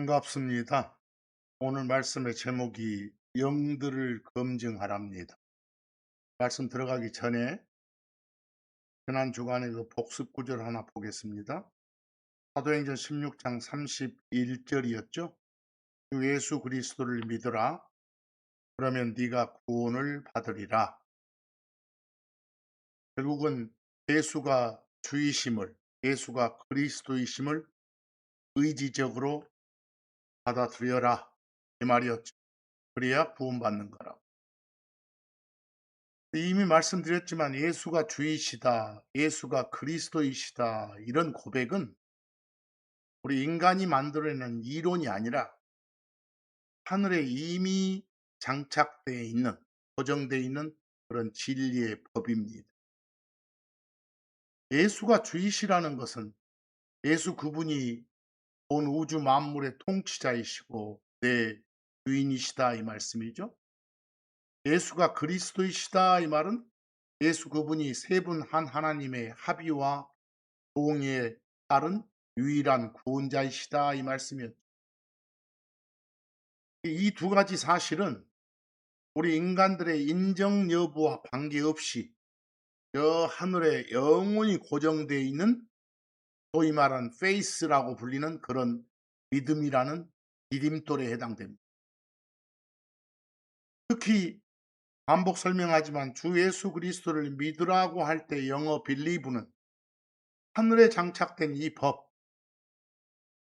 반갑습니다. 오늘 말씀의 제목이 영들을 검증하랍니다. 말씀 들어가기 전에 지난 주간의 그 복습 구절 하나 보겠습니다. 사도행전 16장 31절이었죠. 주 예수 그리스도를 믿으라. 그러면 네가 구원을 받으리라. 결국은 예수가 주이심을, 예수가 그리스도이심을 의지적으로 받아들여라. 이 말이었죠. 그래야 구원받는 거라. 이미 말씀드렸지만 예수가 주이시다, 예수가 그리스도이시다 이런 고백은 우리 인간이 만들어낸 이론이 아니라 하늘에 이미 장착되어 있는, 고정되어 있는 그런 진리의 법입니다. 예수가 주이시라는 것은 예수 그분이 온 우주 만물의 통치자이시고 내 주인이시다 이 말씀이죠. 예수가 그리스도이시다 이 말은 예수 그분이 세 분 한 하나님의 합의와 공의에 따른 유일한 구원자이시다 이 말씀이었죠. 이 두 가지 사실은 우리 인간들의 인정 여부와 관계없이 저 하늘에 영원히 고정되어 있는 소위 말하는 페이스라고 불리는 그런 믿음이라는 디딤돌에 해당됩니다. 특히 반복 설명하지만 주 예수 그리스도를 믿으라고 할 때 영어 빌리브는 하늘에 장착된 이 법,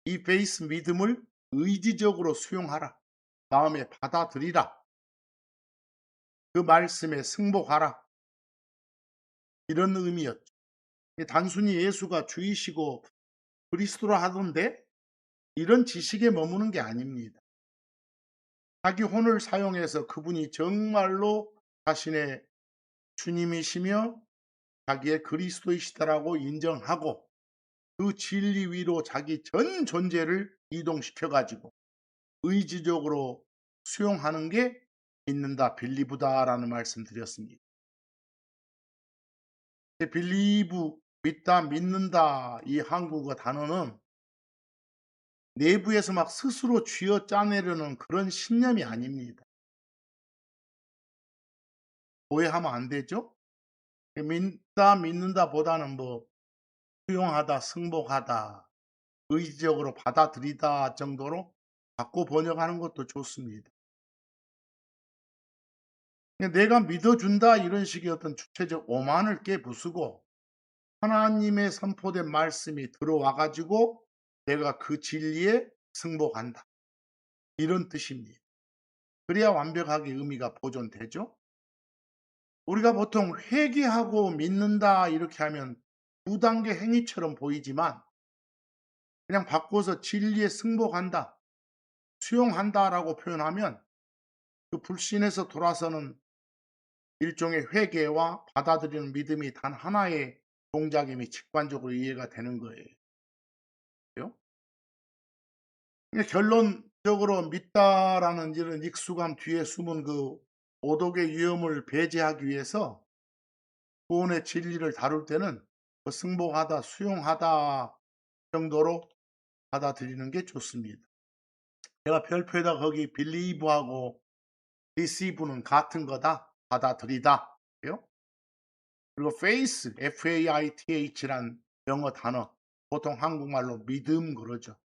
이 페이스 믿음을 의지적으로 수용하라. 다음에 받아들이라. 그 말씀에 승복하라. 이런 의미였죠. 단순히 예수가 주이시고 그리스도라 하던데 이런 지식에 머무는 게 아닙니다. 자기 혼을 사용해서 그분이 정말로 자신의 주님이시며 자기의 그리스도이시다라고 인정하고 그 진리 위로 자기 전 존재를 이동시켜 가지고 의지적으로 수용하는 게 믿는다, 빌리브다라는 말씀 드렸습니다. 빌리브, 믿다, 믿는다 이 한국어 단어는 내부에서 막 스스로 쥐어 짜내려는 그런 신념이 아닙니다. 오해하면 안 되죠? 믿다, 믿는다 보다는 뭐 수용하다, 승복하다, 의지적으로 받아들이다 정도로 바꿔 번역하는 것도 좋습니다. 내가 믿어준다 이런 식의 어떤 주체적 오만을 깨부수고 하나님의 선포된 말씀이 들어와 가지고 내가 그 진리에 승복한다. 이런 뜻입니다. 그래야 완벽하게 의미가 보존되죠. 우리가 보통 회개하고 믿는다 이렇게 하면 두 단계 행위처럼 보이지만 그냥 바꿔서 진리에 승복한다, 수용한다라고 표현하면 그 불신에서 돌아서는 일종의 회개와 받아들이는 믿음이 단 하나의 동작임이 직관적으로 이해가 되는 거예요. 결론적으로 믿다라는 이런 익숙함 뒤에 숨은 그 오독의 위험을 배제하기 위해서 구원의 진리를 다룰 때는 그 승복하다, 수용하다 정도로 받아들이는 게 좋습니다. 제가 별표에다 거기 believe하고 receive는 같은 거다, 받아들이다. 요 그리고 faith, faith란 영어 단어, 보통 한국말로 믿음 그러죠.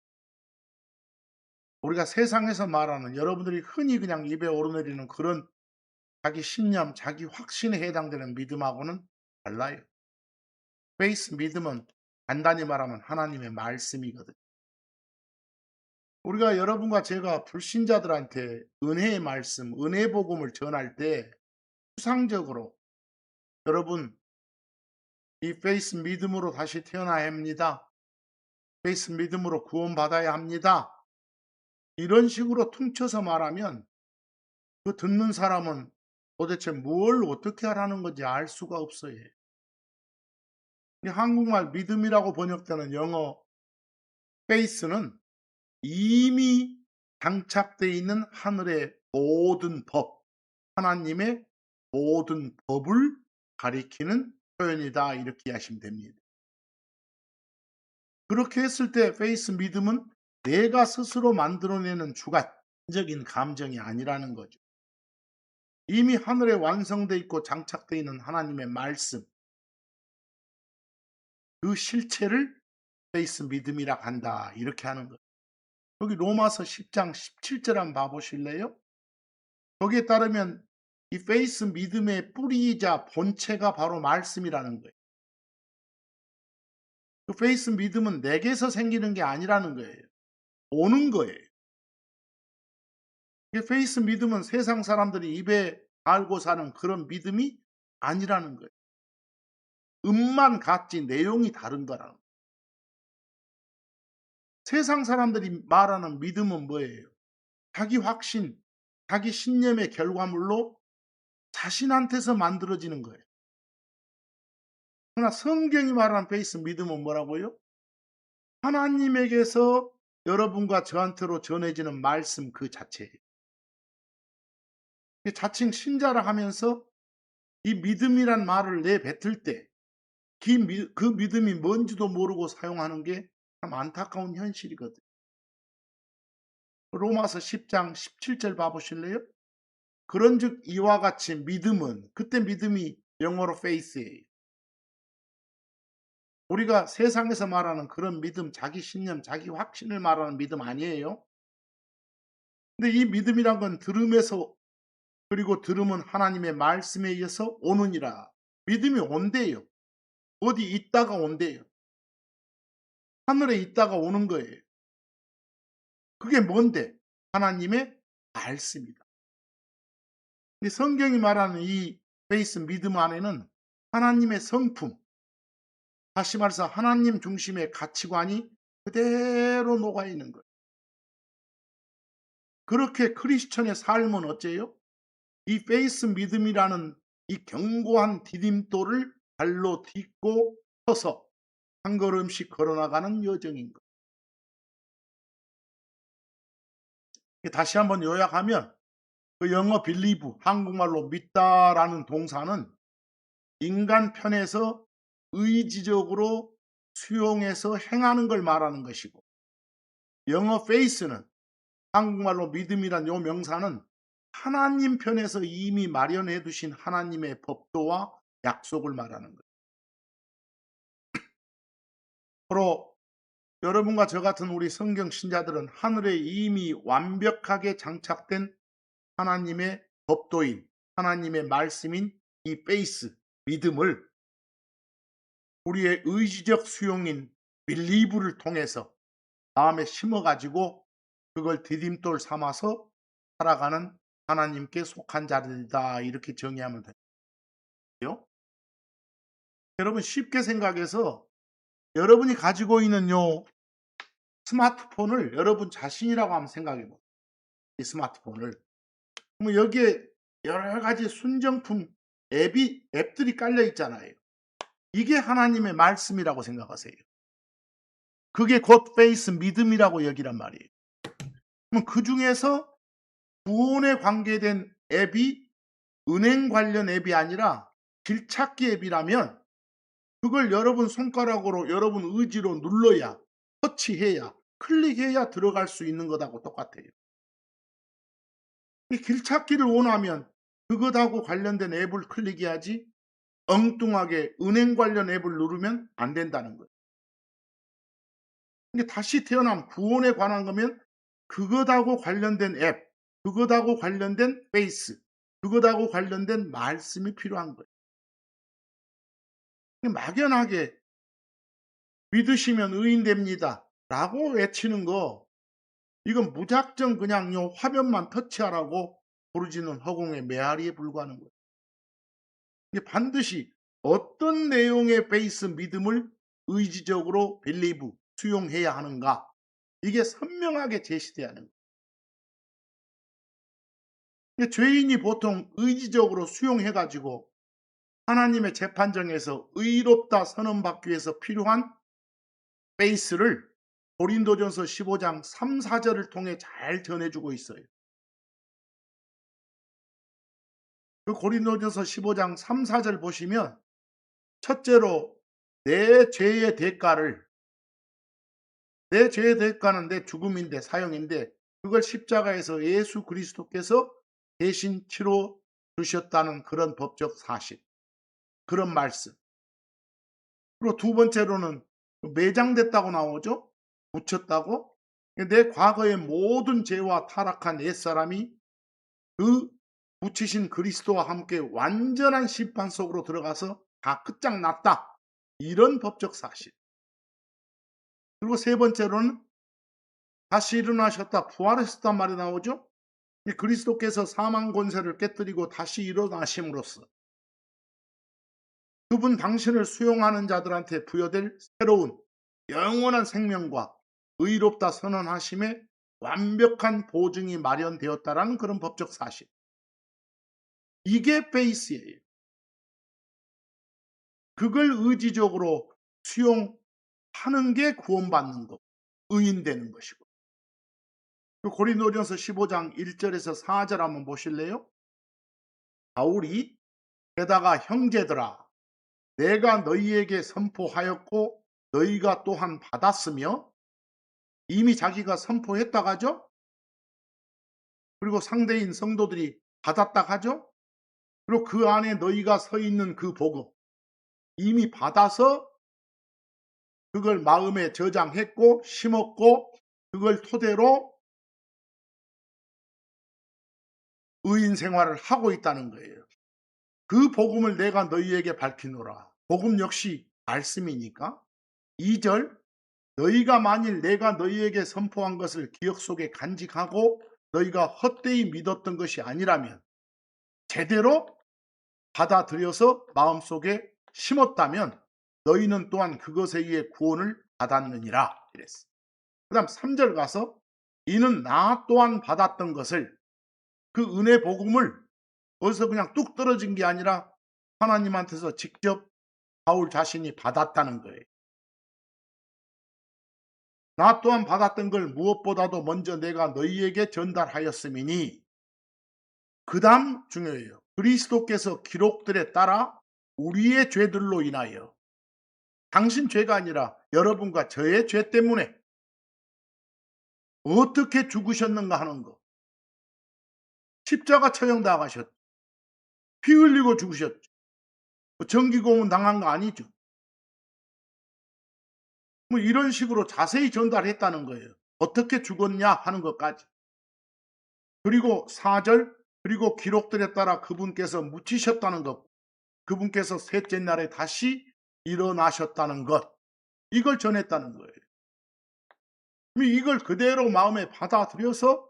우리가 세상에서 말하는 여러분들이 흔히 그냥 입에 오르내리는 그런 자기 신념, 자기 확신에 해당되는 믿음하고는 달라요. faith 믿음은 간단히 말하면 하나님의 말씀이거든요. 우리가 여러분과 제가 불신자들한테 은혜의 말씀, 은혜 복음을 전할 때 추상적으로 여러분 이 페이스 믿음으로 다시 태어나야 합니다. 페이스 믿음으로 구원받아야 합니다. 이런 식으로 퉁쳐서 말하면 그 듣는 사람은 도대체 뭘 어떻게 하라는 건지 알 수가 없어요. 이 한국말 믿음이라고 번역되는 영어 페이스는 이미 장착되어 있는 하늘의 모든 법, 하나님의 모든 법을 가리키는 표현이다 이렇게 하시면 됩니다. 그렇게 했을 때 페이스 믿음은 내가 스스로 만들어내는 주관적인 감정이 아니라는 거죠. 이미 하늘에 완성되어 있고 장착되어 있는 하나님의 말씀, 그 실체를 페이스 믿음이라 한다. 이렇게 하는 거예요. 여기 로마서 10장 17절 한번 봐보실래요? 거기에 따르면 이 페이스 믿음의 뿌리이자 본체가 바로 말씀이라는 거예요. 그 페이스 믿음은 내게서 생기는 게 아니라는 거예요. 오는 거예요. 이 페이스 믿음은 세상 사람들이 입에 알고 사는 그런 믿음이 아니라는 거예요. 음만 같지 내용이 다른 거라는 거예요. 세상 사람들이 말하는 믿음은 뭐예요? 자기 확신, 자기 신념의 결과물로 자신한테서 만들어지는 거예요. 그러나 성경이 말하는 페이스 믿음은 뭐라고요? 하나님에게서 여러분과 저한테로 전해지는 말씀 그 자체예요. 자칭 신자라 하면서 이 믿음이란 말을 내뱉을 때 그 믿음이 뭔지도 모르고 사용하는 게 참 안타까운 현실이거든요. 로마서 10장 17절 봐보실래요? 그런즉 이와 같이 믿음은, 그때 믿음이 영어로 faith예요. 우리가 세상에서 말하는 그런 믿음, 자기 신념, 자기 확신을 말하는 믿음 아니에요. 근데 이 믿음이란 건 들음에서, 그리고 들음은 하나님의 말씀에 의해서 오느니라. 믿음이 온대요. 어디 있다가 온대요. 하늘에 있다가 오는 거예요. 그게 뭔데? 하나님의 말씀이다. 이 성경이 말하는 이 페이스 믿음 안에는 하나님의 성품, 다시 말해서 하나님 중심의 가치관이 그대로 녹아 있는 거예요. 그렇게 크리스천의 삶은 어째요? 이 페이스 믿음이라는 이 견고한 디딤돌을 발로 딛고 서서 한 걸음씩 걸어나가는 여정인 거예요. 다시 한번 요약하면 그 영어 believe, 한국말로 믿다라는 동사는 인간 편에서 의지적으로 수용해서 행하는 걸 말하는 것이고, 영어 faith는 한국말로 믿음이란 요 명사는 하나님 편에서 이미 마련해 두신 하나님의 법도와 약속을 말하는 거예요. 바로 여러분과 저 같은 우리 성경 신자들은 하늘에 이미 완벽하게 장착된 하나님의 법도인, 하나님의 말씀인 이 페이스, 믿음을 우리의 의지적 수용인 빌리브를 통해서 마음에 심어가지고 그걸 디딤돌 삼아서 살아가는 하나님께 속한 자들이다. 이렇게 정의하면 돼요. 여러분 쉽게 생각해서 여러분이 가지고 있는 요 스마트폰을 여러분 자신이라고 한번 생각해 보세요. 이 스마트폰을. 그럼 여기에 여러 가지 순정품 앱들이 깔려 있잖아요. 이게 하나님의 말씀이라고 생각하세요. 그게 곧 페이스 믿음이라고 여기란 말이에요. 그럼 그 중에서 구원에 관계된 앱이 은행 관련 앱이 아니라 길찾기 앱이라면 그걸 여러분 손가락으로 여러분 의지로 눌러야, 터치해야, 클릭해야 들어갈 수 있는 것하고 똑같아요. 이 길찾기를 원하면 그것하고 관련된 앱을 클릭해야지 엉뚱하게 은행 관련 앱을 누르면 안 된다는 거예요. 근데 다시 태어남 구원에 관한 거면 그것하고 관련된 앱, 그것하고 관련된 페이스, 그것하고 관련된 말씀이 필요한 거예요. 막연하게 믿으시면 의인 됩니다 라고 외치는 거, 이건 무작정 그냥 요 화면만 터치하라고 부르짖는 허공의 메아리에 불과하는 거예요. 이게 반드시 어떤 내용의 베이스 믿음을 의지적으로 빌리브, 수용해야 하는가, 이게 선명하게 제시돼야 하는 거예요. 죄인이 보통 의지적으로 수용해가지고 하나님의 재판정에서 의롭다 선언받기 위해서 필요한 베이스를 고린도전서 15장 3, 4절을 통해 잘 전해주고 있어요. 그 고린도전서 15장 3, 4절 보시면 첫째로 내 죄의 대가를 내 죄의 대가는 내 죽음인데 사형인데 그걸 십자가에서 예수 그리스도께서 대신 치러 주셨다는 그런 법적 사실, 그런 말씀. 그리고 두 번째로는 매장됐다고 나오죠. 묻혔다고. 내 과거의 모든 죄와 타락한 옛사람이 그 묻히신 그리스도와 함께 완전한 심판 속으로 들어가서 다 끝장났다. 이런 법적 사실. 그리고 세 번째로는 다시 일어나셨다. 부활하셨단 말이 나오죠. 그리스도께서 사망 권세를 깨뜨리고 다시 일어나심으로써 그분 당신을 수용하는 자들한테 부여될 새로운 영원한 생명과 의롭다 선언하심에 완벽한 보증이 마련되었다라는 그런 법적 사실. 이게 베이스예요. 그걸 의지적으로 수용하는 게 구원받는 것, 의인되는 것이고. 고린도전서 15장 1절에서 4절 한번 보실래요? 바울이 게다가 형제들아 내가 너희에게 선포하였고 너희가 또한 받았으며 이미 자기가 선포했다 하죠. 그리고 상대인 성도들이 받았다 하죠. 그리고 그 안에 너희가 서 있는 그 복음 이미 받아서 그걸 마음에 저장했고 심었고 그걸 토대로 의인 생활을 하고 있다는 거예요. 그 복음을 내가 너희에게 밝히노라. 복음 역시 말씀이니까. 2절 너희가 만일 내가 너희에게 선포한 것을 기억 속에 간직하고 너희가 헛되이 믿었던 것이 아니라면 제대로 받아들여서 마음속에 심었다면 너희는 또한 그것에 의해 구원을 받았느니라 이랬어. 그 다음 3절 가서 이는 나 또한 받았던 것을 그 은혜 복음을 어디서 그냥 뚝 떨어진 게 아니라 하나님한테서 직접 바울 자신이 받았다는 거예요. 나 또한 받았던 걸 무엇보다도 먼저 내가 너희에게 전달하였음이니 그 다음 중요해요. 그리스도께서 기록들에 따라 우리의 죄들로 인하여 당신 죄가 아니라 여러분과 저의 죄 때문에 어떻게 죽으셨는가 하는 거. 십자가 처형 당하셨죠. 피 흘리고 죽으셨죠. 정기고문 당한 거 아니죠. 뭐 이런 식으로 자세히 전달했다는 거예요. 어떻게 죽었냐 하는 것까지. 그리고 4절 그리고 기록들에 따라 그분께서 묻히셨다는 것. 그분께서 셋째 날에 다시 일어나셨다는 것. 이걸 전했다는 거예요. 이걸 그대로 마음에 받아들여서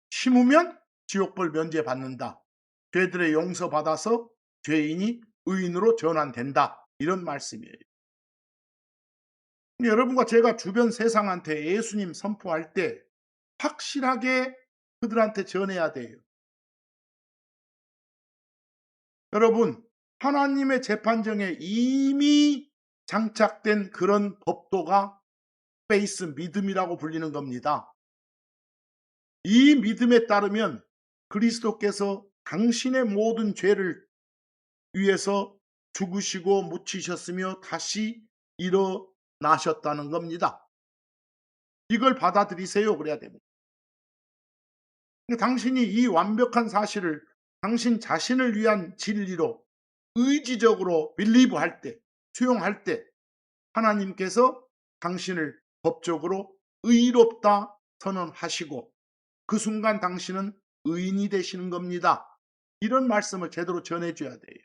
심으면 지옥벌 면제받는다. 죄들의 용서받아서 죄인이 의인으로 전환된다. 이런 말씀이에요. 여러분과 제가 주변 세상한테 예수님 선포할 때 확실하게 그들한테 전해야 돼요. 여러분, 하나님의 재판정에 이미 장착된 그런 법도가 페이스 믿음이라고 불리는 겁니다. 이 믿음에 따르면 그리스도께서 당신의 모든 죄를 위해서 죽으시고 묻히셨으며 다시 일어나셨다는 겁니다. 이걸 받아들이세요. 그래야 됩니다. 당신이 이 완벽한 사실을 당신 자신을 위한 진리로 의지적으로 빌리브할 때, 수용할 때 하나님께서 당신을 법적으로 의롭다 선언하시고 그 순간 당신은 의인이 되시는 겁니다. 이런 말씀을 제대로 전해줘야 돼요.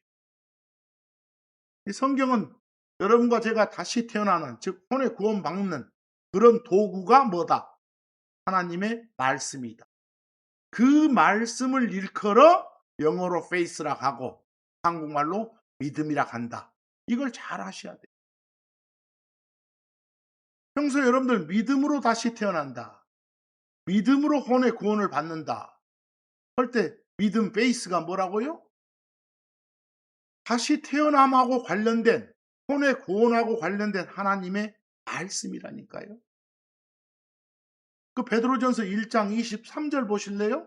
이 성경은 여러분과 제가 다시 태어나는 즉 혼의 구원받는 그런 도구가 뭐다? 하나님의 말씀이다. 그 말씀을 일컬어 영어로 faith라 하고 한국말로 믿음이라 한다. 이걸 잘 하셔야 돼요. 평소에 여러분들 믿음으로 다시 태어난다. 믿음으로 혼의 구원을 받는다. 할 때 믿음 베이스가 뭐라고요? 다시 태어남하고 관련된 혼의 구원하고 관련된 하나님의 말씀이라니까요. 그 베드로전서 1장 23절 보실래요?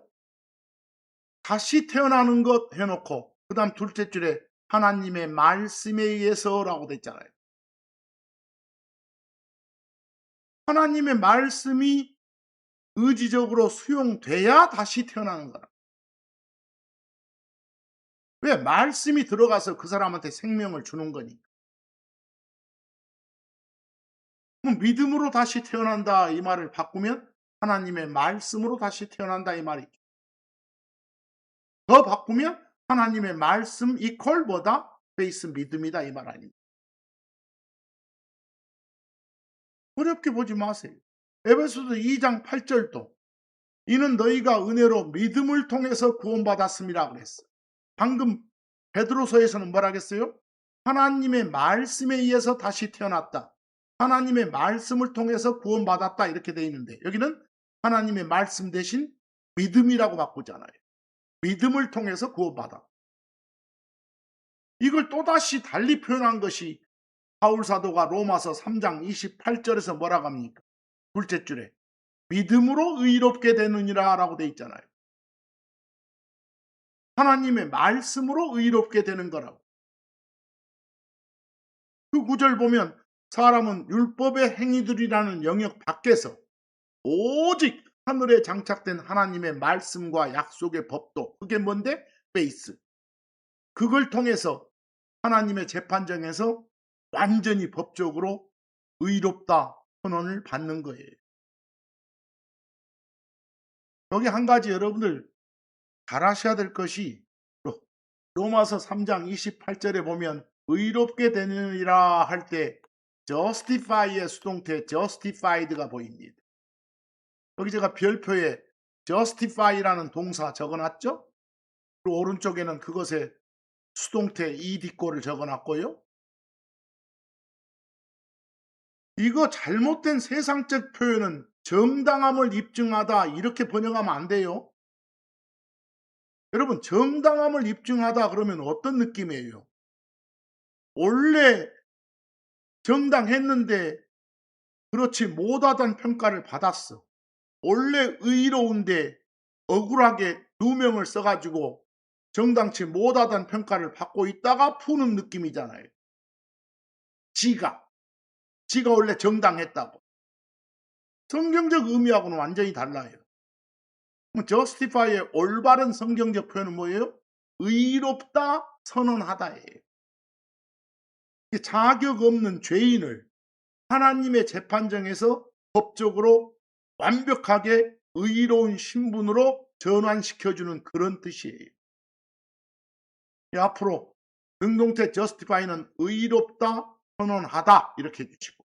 다시 태어나는 것 해놓고 그 다음 둘째 줄에 하나님의 말씀에 의해서라고 됐잖아요. 하나님의 말씀이 의지적으로 수용돼야 다시 태어나는 거라. 왜? 말씀이 들어가서 그 사람한테 생명을 주는 거니까. 그럼 믿음으로 다시 태어난다 이 말을 바꾸면 하나님의 말씀으로 다시 태어난다 이 말이죠. 더 바꾸면 하나님의 말씀 이퀄 뭐다? 베이스 믿음이다 이 말 아닙니까? 어렵게 보지 마세요. 에베소서 2장 8절도 이는 너희가 은혜로 믿음을 통해서 구원받았음이라 그랬어. 방금 베드로서에서는 뭐라 그랬어요? 하나님의 말씀에 의해서 다시 태어났다. 하나님의 말씀을 통해서 구원받았다 이렇게 돼 있는데 여기는 하나님의 말씀 대신 믿음이라고 바꾸잖아요. 믿음을 통해서 구원받아. 이걸 또다시 달리 표현한 것이 바울 사도가 로마서 3장 28절에서 뭐라고 합니까? 둘째 줄에 믿음으로 의롭게 되느니라 라고 돼 있잖아요. 하나님의 말씀으로 의롭게 되는 거라고. 그 구절 보면 사람은 율법의 행위들이라는 영역 밖에서 오직 하늘에 장착된 하나님의 말씀과 약속의 법도 그게 뭔데? 베이스. 그걸 통해서 하나님의 재판정에서 완전히 법적으로 의롭다 선언을 받는 거예요. 여기 한 가지 여러분들 잘 아셔야 될 것이 로마서 3장 28절에 보면 의롭게 되느니라 할 때 justify의 수동태 justified가 보입니다. 여기 제가 별표에 justify라는 동사 적어놨죠? 그리고 오른쪽에는 그것의 수동태 ed거를 적어놨고요. 이거 잘못된 세상적 표현은 정당함을 입증하다 이렇게 번역하면 안 돼요. 여러분 정당함을 입증하다 그러면 어떤 느낌이에요? 원래 정당했는데 그렇지 못하다는 평가를 받았어. 원래 의로운데 억울하게 누명을 써가지고 정당치 못하다는 평가를 받고 있다가 푸는 느낌이잖아요. 지가 원래 정당했다고. 성경적 의미하고는 완전히 달라요. justify의 올바른 성경적 표현은 뭐예요? 의롭다 선언하다예요. 자격 없는 죄인을 하나님의 재판정에서 법적으로 완벽하게 의로운 신분으로 전환시켜주는 그런 뜻이에요. 앞으로 능동태 justify는 의롭다 선언하다 이렇게 해주시고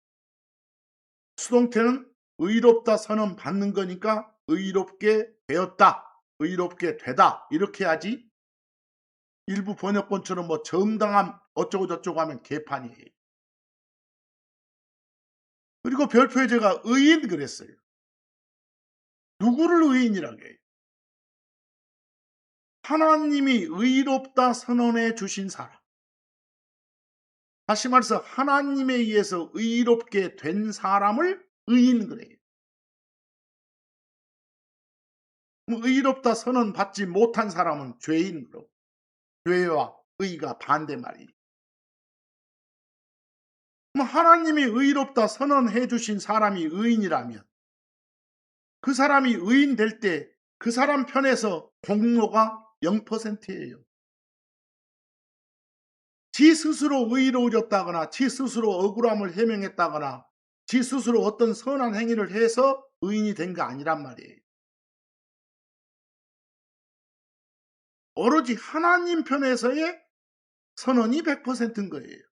수동태는 의롭다 선언 받는 거니까 의롭게 되었다, 의롭게 되다 이렇게 하지 일부 번역본처럼 뭐 정당함 어쩌고 저쩌고 하면 개판이에요. 그리고 별표에 제가 의인 그랬어요. 누구를 의인이라고 해요? 하나님이 의롭다 선언해 주신 사람. 다시 말해서 하나님에 의해서 의롭게 된 사람을 의인 그래요. 의롭다 선언 받지 못한 사람은 죄인 그러고 죄와 의가 반대말이에요. 하나님이 의롭다 선언해 주신 사람이 의인이라면 그 사람이 의인 될 때 그 사람 편에서 공로가 0%예요. 지 스스로 의로워졌다거나 지 스스로 억울함을 해명했다거나 지 스스로 어떤 선한 행위를 해서 의인이 된 거 아니란 말이에요. 오로지 하나님 편에서의 선언이 100%인 거예요.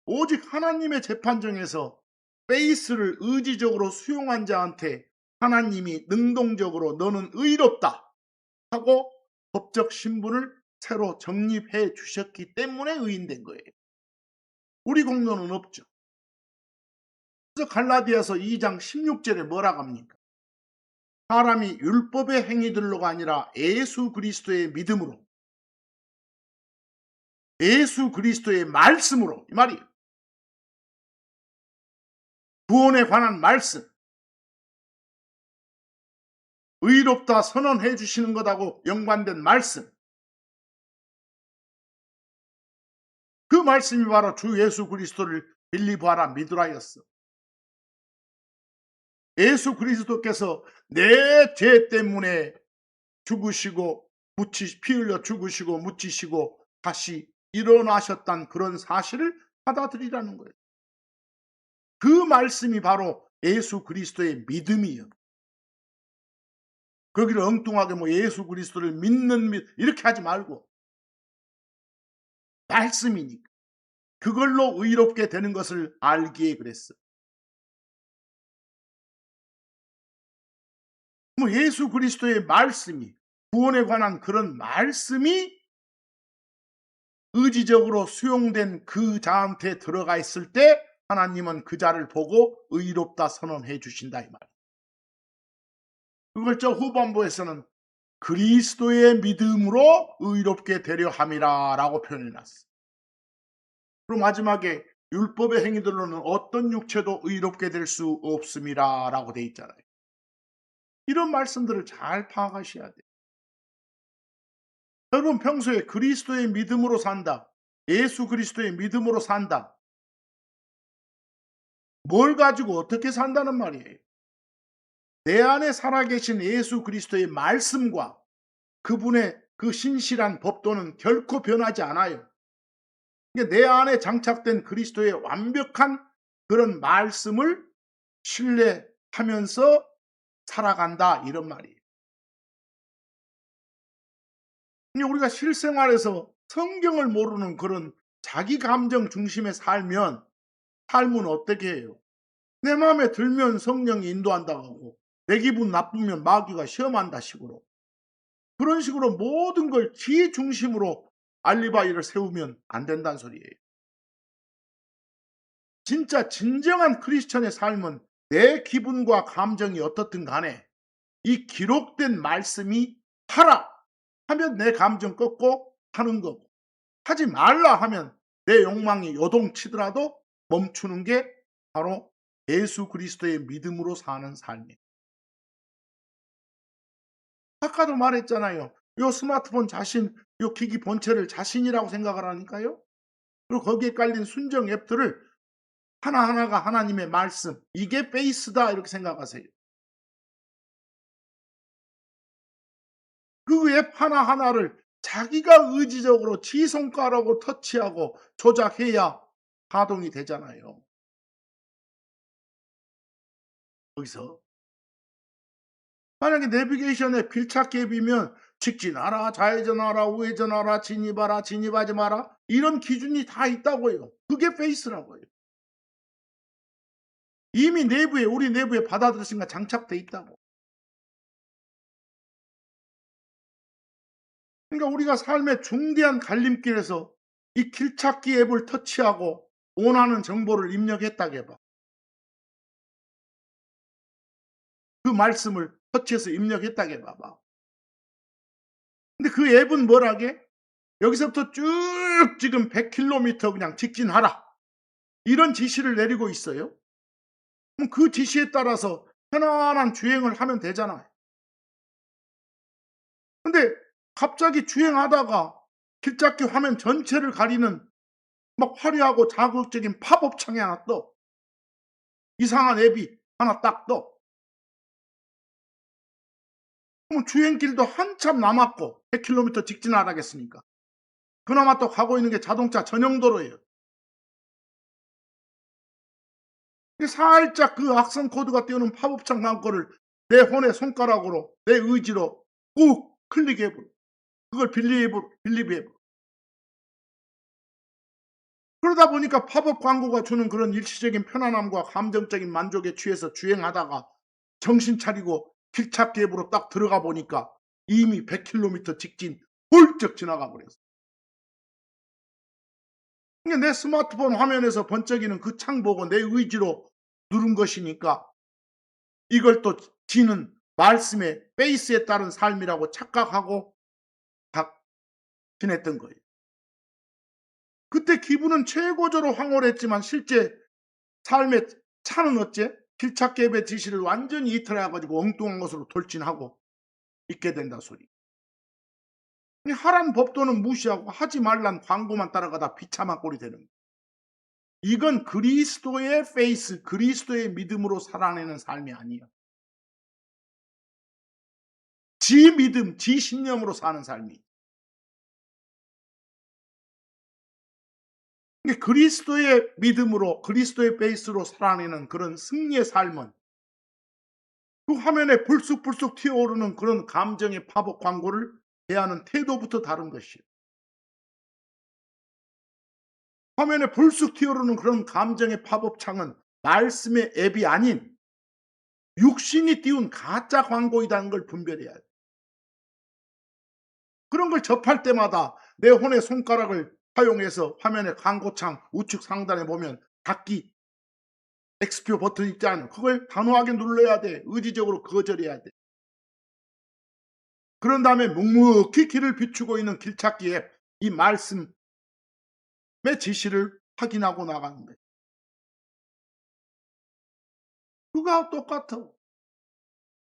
오직 하나님의 재판정에서 베이스를 의지적으로 수용한 자한테 하나님이 능동적으로 너는 의롭다 하고 법적 신분을 새로 정립해 주셨기 때문에 의인된 거예요. 우리 공로는 없죠. 그래서 갈라디아서 2장 16절에 뭐라고 합니까? 사람이 율법의 행위들로가 아니라 예수 그리스도의 믿음으로 예수 그리스도의 말씀으로 이 말이에요. 구원에 관한 말씀 의롭다 선언해 주시는 것하고 연관된 말씀 그 말씀이 바로 주 예수 그리스도를 빌리보아라 믿으라였어. 예수 그리스도께서 내 죄 때문에 죽으시고 피 흘려 죽으시고 묻히시고 다시 일어나셨다는 그런 사실을 받아들이라는 거예요. 그 말씀이 바로 예수 그리스도의 믿음이에요. 거기를 엉뚱하게 뭐 예수 그리스도를 믿는 이렇게 하지 말고 말씀이니까 그걸로 의롭게 되는 것을 알기에 그랬어. 뭐 예수 그리스도의 말씀이 구원에 관한 그런 말씀이 의지적으로 수용된 그 자한테 들어가 있을 때 하나님은 그 자를 보고 의롭다 선언해 주신다 이 말이에요. 그걸 저 후반부에서는 그리스도의 믿음으로 의롭게 되려 함이라라고 표현해 놨어요. 그리고 마지막에 율법의 행위들로는 어떤 육체도 의롭게 될 수 없음이라라고 돼 있잖아요. 이런 말씀들을 잘 파악하셔야 돼요. 여러분 평소에 그리스도의 믿음으로 산다. 예수 그리스도의 믿음으로 산다. 뭘 가지고 어떻게 산다는 말이에요. 내 안에 살아계신 예수 그리스도의 말씀과 그분의 그 신실한 법도는 결코 변하지 않아요. 내 안에 장착된 그리스도의 완벽한 그런 말씀을 신뢰하면서 살아간다 이런 말이에요. 우리가 실생활에서 성경을 모르는 그런 자기 감정 중심의 살면 삶은 어떻게 해요? 내 마음에 들면 성령이 인도한다고 하고 내 기분 나쁘면 마귀가 시험한다 식으로 그런 식으로 모든 걸 지 중심으로 알리바이를 세우면 안 된다는 소리예요. 진짜 진정한 크리스천의 삶은 내 기분과 감정이 어떻든 간에 이 기록된 말씀이 하라 하면 내 감정 꺾고 하는 거고 하지 말라 하면 내 욕망이 요동치더라도 멈추는 게 바로 예수 그리스도의 믿음으로 사는 삶이에요. 아까도 말했잖아요. 요 스마트폰 자신, 요 기기 본체를 자신이라고 생각을 하니까요. 그리고 거기에 깔린 순정 앱들을 하나하나가 하나님의 말씀, 이게 베이스다 이렇게 생각하세요. 그 앱 하나하나를 자기가 의지적으로 지 손가락으로 터치하고 조작해야 가동이 되잖아요. 거기서 만약에 내비게이션에 길찾기 앱이면 직진하라, 좌회전하라, 우회전하라, 진입하라, 진입하지 마라 이런 기준이 다 있다고요. 그게 베이스라고요. 이미 내부에 우리 내부에 받아들였으니까 장착돼 있다고. 그러니까 우리가 삶의 중대한 갈림길에서 이 길찾기 앱을 터치하고 원하는 정보를 입력했다고 해봐. 그 말씀을 터치해서 입력했다고 해봐봐. 근데 그 앱은 뭐라게? 여기서부터 쭉 지금 100km 그냥 직진하라. 이런 지시를 내리고 있어요. 그럼 그 지시에 따라서 편안한 주행을 하면 되잖아요. 근데 갑자기 주행하다가 길잡기 화면 전체를 가리는 막 화려하고 자극적인 팝업 창이 하나 떠. 이상한 앱이 하나 딱 떠. 그럼 주행길도 한참 남았고 100km 직진하라겠습니까? 그나마 또 가고 있는 게 자동차 전용 도로예요. 살짝 그 악성 코드가 띄우는 팝업창 광고를 내 손에 손가락으로 내 의지로 꾹 클릭해버려. 그걸 빌리브해버려. 그러다 보니까 팝업 광고가 주는 그런 일시적인 편안함과 감정적인 만족에 취해서 주행하다가 정신 차리고 길찾기 앱으로 딱 들어가 보니까 이미 100km 직진 훌쩍 지나가 버렸어. 그러니까 내 스마트폰 화면에서 번쩍이는 그 창 보고 내 의지로 누른 것이니까 이걸 또 지는 말씀의 베이스에 따른 삶이라고 착각하고 다 지냈던 거예요. 그때 기분은 최고조로 황홀했지만 실제 삶의 차는 어째? 길찾기 앱의 지시를 완전히 이탈해 가지고 엉뚱한 것으로 돌진하고 있게 된다 소리. 하란 법도는 무시하고 하지 말란 광고만 따라가다 비참한 꼴이 되는 거예요. 이건 그리스도의 페이스, 그리스도의 믿음으로 살아내는 삶이 아니에요. 지 믿음, 지 신념으로 사는 삶이. 그리스도의 믿음으로, 그리스도의 베이스로 살아내는 그런 승리의 삶은 그 화면에 불쑥불쑥 튀어오르는 그런 감정의 팝업 광고를 대하는 태도부터 다른 것이에요. 화면에 불쑥 튀어오르는 그런 감정의 팝업 창은 말씀의 앱이 아닌 육신이 띄운 가짜 광고이라는 걸 분별해야 돼요. 그런 걸 접할 때마다 내 혼의 손가락을 사용해서 화면의 광고창 우측 상단에 보면 닫기 엑스표 버튼 있잖아요. 그걸 단호하게 눌러야 돼. 의지적으로 거절해야 돼. 그런 다음에 묵묵히 길을 비추고 있는 길찾기 앱, 이 말씀의 지시를 확인하고 나가는 거예요. 그거하고 똑같아.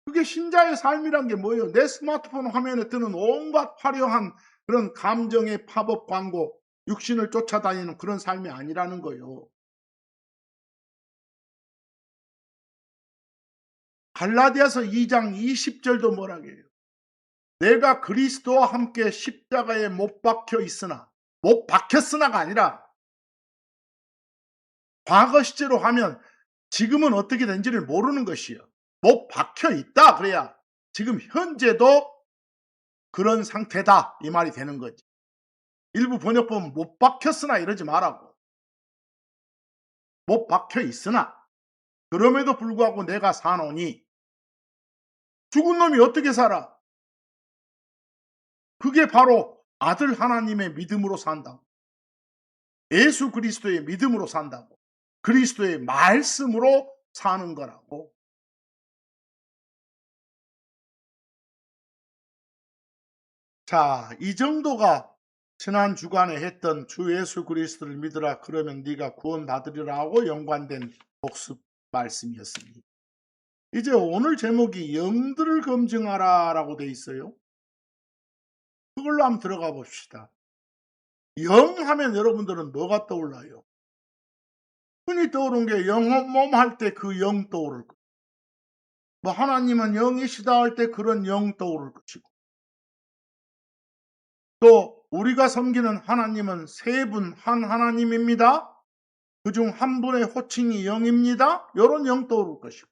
그게 신자의 삶이란 게 뭐예요? 내 스마트폰 화면에 뜨는 온갖 화려한 그런 감정의 팝업 광고, 육신을 쫓아다니는 그런 삶이 아니라는 거예요. 갈라디아서 2장 20절도 뭐라고 해요? 내가 그리스도와 함께 십자가에 못 박혀 있으나, 못 박혔으나가 아니라 과거 시제로 하면 지금은 어떻게 된지를 모르는 것이요. 못 박혀 있다 그래야 지금 현재도 그런 상태다 이 말이 되는 거지. 일부 번역 보면 못 박혔으나 이러지 말라고. 못 박혀 있으나 그럼에도 불구하고 내가 사노니. 죽은 놈이 어떻게 살아? 그게 바로 아들 하나님의 믿음으로 산다고. 예수 그리스도의 믿음으로 산다고. 그리스도의 말씀으로 사는 거라고. 자, 이 정도가 지난 주간에 했던 주 예수 그리스도를 믿으라 그러면 네가 구원받으리라고 연관된 복습 말씀이었습니다. 이제 오늘 제목이 영들을 검증하라 라고 돼 있어요. 그걸로 한번 들어가 봅시다. 영 하면 여러분들은 뭐가 떠올라요? 흔히 떠오른 게 영혼몸 할 때 그 영 떠오를 거예요. 뭐 하나님은 영이시다 할 때 그런 영 떠오를 것이고, 또 우리가 섬기는 하나님은 세 분 한 하나님입니다. 그중 한 분의 호칭이 영입니다. 이런 영 떠오를 것이고,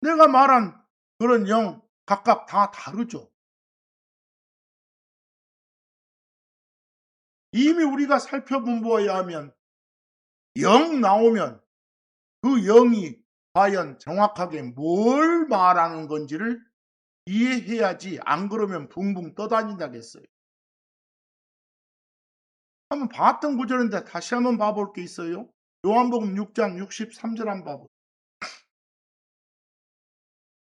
내가 말한 그런 영 각각 다 다르죠. 이미 우리가 살펴본 바에 의하면 영 나오면 그 영이 과연 정확하게 뭘 말하는 건지를 이해해야지, 안 그러면 붕붕 떠다닌다겠어요. 한번 봤던 구절인데 다시 한번 봐볼 게 있어요. 요한복음 6장 63절 한번 봐보세요.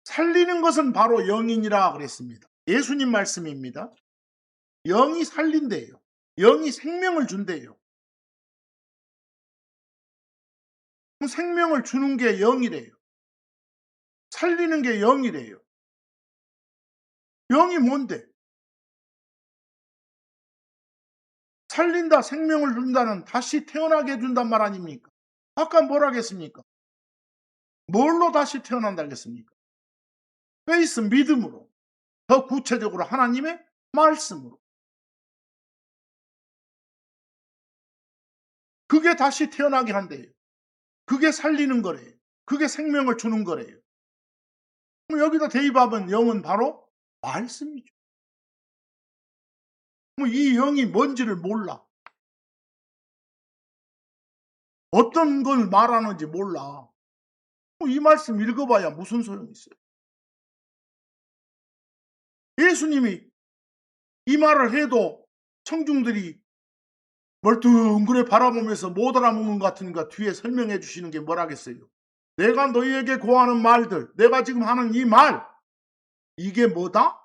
살리는 것은 바로 영이니라 그랬습니다. 예수님 말씀입니다. 영이 살린대요. 영이 생명을 준대요. 그럼 생명을 주는 게 영이래요. 살리는 게 영이래요. 영이 뭔데? 살린다, 생명을 준다는 다시 태어나게 해준단 말 아닙니까? 아까 뭐라 했습니까? 뭘로 다시 태어난다겠습니까? 페이스 믿음으로, 더 구체적으로 하나님의 말씀으로. 그게 다시 태어나게 한대요. 그게 살리는 거래요. 그게 생명을 주는 거래요. 그럼 여기다 대입하면 영은 바로 말씀이죠. 이 영이 뭔지를 몰라. 어떤 걸 말하는지 몰라. 이 말씀 읽어봐야 무슨 소용이 있어요. 예수님이 이 말을 해도 청중들이 멀뚱그레 바라보면서 못 알아먹는 것 같으니까 뒤에 설명해 주시는 게 뭐라겠어요. 내가 너희에게 고하는 말들, 내가 지금 하는 이 말, 이게 뭐다?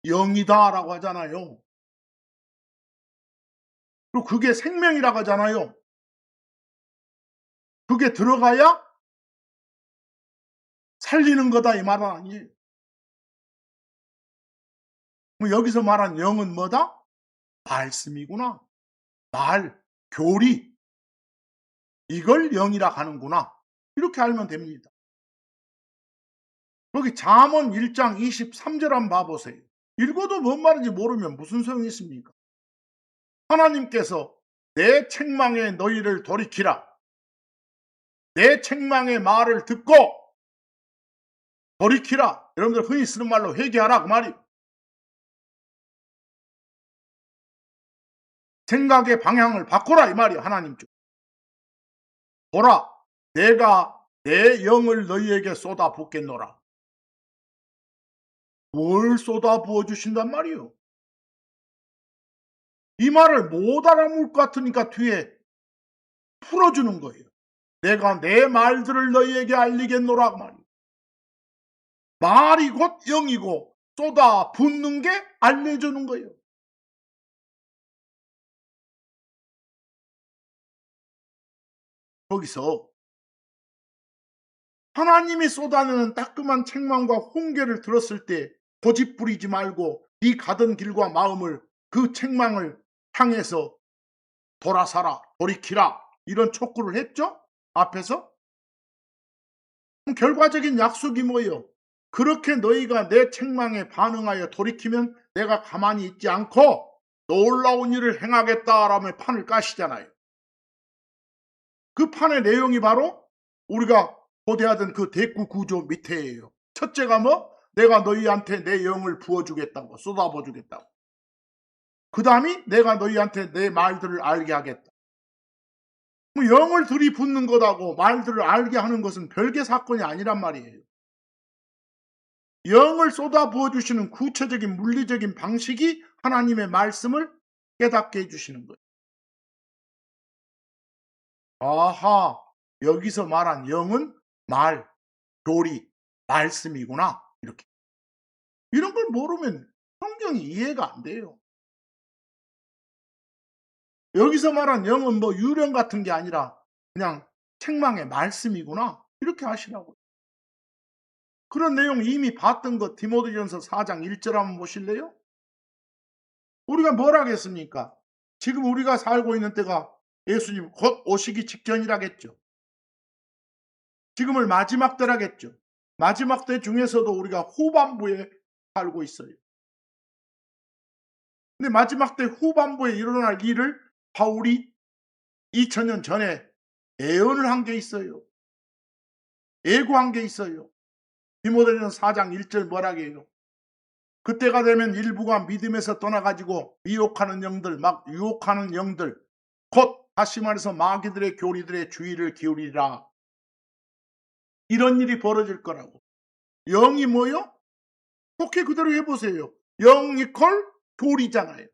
영이다 라고 하잖아요. 그리고 그게 생명이라고 하잖아요. 그게 들어가야 살리는 거다 이 말은 아니에요. 여기서 말한 영은 뭐다? 말씀이구나. 말, 교리, 이걸 영이라 하는구나. 이렇게 알면 됩니다. 거기 잠언 1장 23절 한번 봐보세요. 읽어도 뭔 말인지 모르면 무슨 소용이 있습니까? 하나님께서 내 책망에 너희를 돌이키라. 내 책망의 말을 듣고 돌이키라. 여러분들 흔히 쓰는 말로 회개하라 그 말이에요. 생각의 방향을 바꾸라 이 말이에요. 하나님 쪽. 보라, 내가 내 영을 너희에게 쏟아 붓겠노라. 뭘 쏟아 부어 주신단 말이에요. 이 말을 못 알아볼 것 같으니까 뒤에 풀어주는 거예요. 내가 내 말들을 너희에게 알리겠노라 그 말이에요. 말이 곧 영이고 쏟아 붓는 게 알려주는 거예요. 거기서 하나님이 쏟아내는 따끔한 책망과 훈계를 들었을 때 고집 부리지 말고 네 가던 길과 마음을 그 책망을 향해서 돌아서라, 돌이키라 이런 촉구를 했죠? 앞에서? 그럼 결과적인 약속이 뭐예요? 그렇게 너희가 내 책망에 반응하여 돌이키면 내가 가만히 있지 않고 놀라운 일을 행하겠다라며 판을 까시잖아요. 그 판의 내용이 바로 우리가 고대하던 그 대구 구조 밑에예요. 첫째가 뭐? 내가 너희한테 내 영을 부어주겠다고, 쏟아부어주겠다고. 그 다음이 내가 너희한테 내 말들을 알게 하겠다. 영을 들이붓는 것하고 말들을 알게 하는 것은 별개 사건이 아니란 말이에요. 영을 쏟아 부어주시는 구체적인 물리적인 방식이 하나님의 말씀을 깨닫게 해주시는 거예요. 아하, 여기서 말한 영은 말, 교리, 말씀이구나. 이렇게. 이런 걸 모르면 성경이 이해가 안 돼요. 여기서 말한 영은 뭐 유령 같은 게 아니라 그냥 책망의 말씀이구나. 이렇게 하시라고요. 그런 내용 이미 봤던 거 디모데전서 4장 1절 한번 보실래요? 우리가 뭘 하겠습니까? 지금 우리가 살고 있는 때가 예수님 곧 오시기 직전이라겠죠. 지금을 마지막 때라겠죠. 마지막 때 중에서도 우리가 후반부에 살고 있어요. 근데 마지막 때 후반부에 일어날 일을 바울이 2000년 전에 예언을 한 게 있어요. 예고한 게 있어요. 디모데전서 4장 1절 뭐라고 해요? 그때가 되면 일부가 믿음에서 떠나가지고 미혹하는 영들, 막 유혹하는 영들, 곧 다시 말해서 마귀들의 교리들의 주의를 기울이라. 이런 일이 벌어질 거라고. 영이 뭐요? 속히 그대로 해보세요. 영 이퀄 교리잖아요.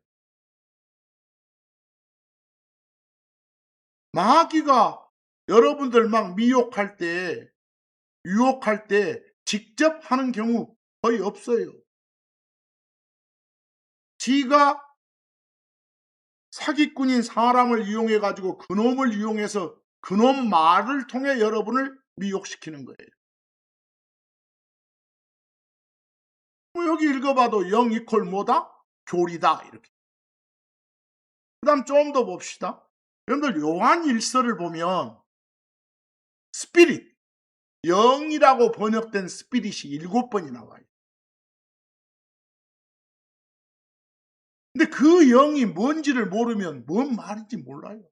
마귀가 여러분들 막 미혹할 때, 유혹할 때 직접 하는 경우 거의 없어요. 지가 사기꾼인 사람을 이용해 가지고 그놈을 이용해서 그놈 말을 통해 여러분을 미혹시키는 거예요. 뭐 여기 읽어봐도 영 이퀄 뭐다? 교리다 이렇게. 그 다음 좀 더 봅시다. 여러분들 요한 일서를 보면 스피릿, 영이라고 번역된 스피릿이 7번이 나와요. 근데 그 영이 뭔지를 모르면 뭔 말인지 몰라요.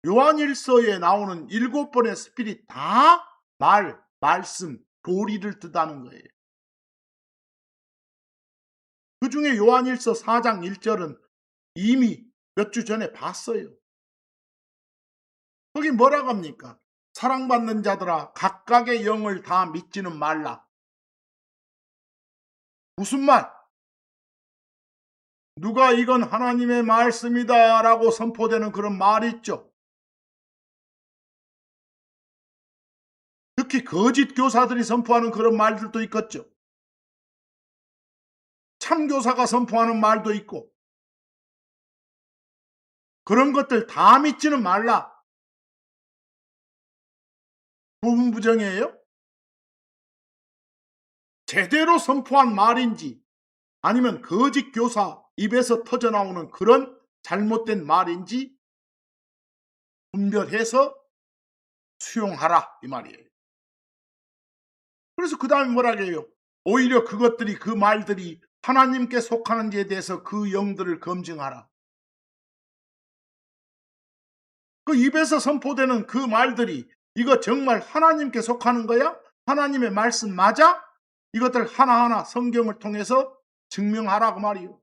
요한일서에 나오는 7번의 스피릿 다 말, 말씀, 교리를 뜻하는 거예요. 그 중에 요한일서 4장 1절은 이미 몇 주 전에 봤어요. 거기 뭐라고 합니까? 사랑받는 자들아 각각의 영을 다 믿지는 말라. 무슨 말? 누가 이건 하나님의 말씀이다 라고 선포되는 그런 말이 있죠. 특히 거짓 교사들이 선포하는 그런 말들도 있겠죠. 참교사가 선포하는 말도 있고 그런 것들 다 믿지는 말라. 부분부정이에요? 제대로 선포한 말인지 아니면 거짓 교사 입에서 터져나오는 그런 잘못된 말인지 분별해서 수용하라 이 말이에요. 그래서 그 다음에 뭐라 해요? 오히려 그것들이 그 말들이 하나님께 속하는지에 대해서 그 영들을 검증하라. 그 입에서 선포되는 그 말들이 이거 정말 하나님께 속하는 거야? 하나님의 말씀 맞아? 이것들 하나하나 성경을 통해서 증명하라고 말이요.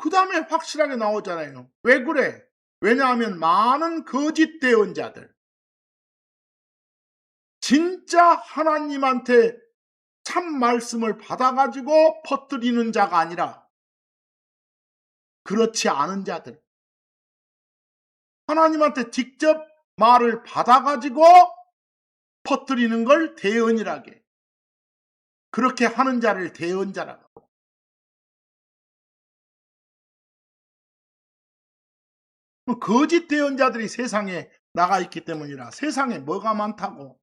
그 다음에 확실하게 나오잖아요. 왜 그래? 왜냐하면 많은 거짓 대언자들, 진짜 하나님한테 참 말씀을 받아가지고 퍼뜨리는 자가 아니라 그렇지 않은 자들, 하나님한테 직접 말을 받아가지고 퍼뜨리는 걸 대언이라게, 그렇게 하는 자를 대언자라고. 거짓 대언자들이 세상에 나가 있기 때문이라. 세상에 뭐가 많다고?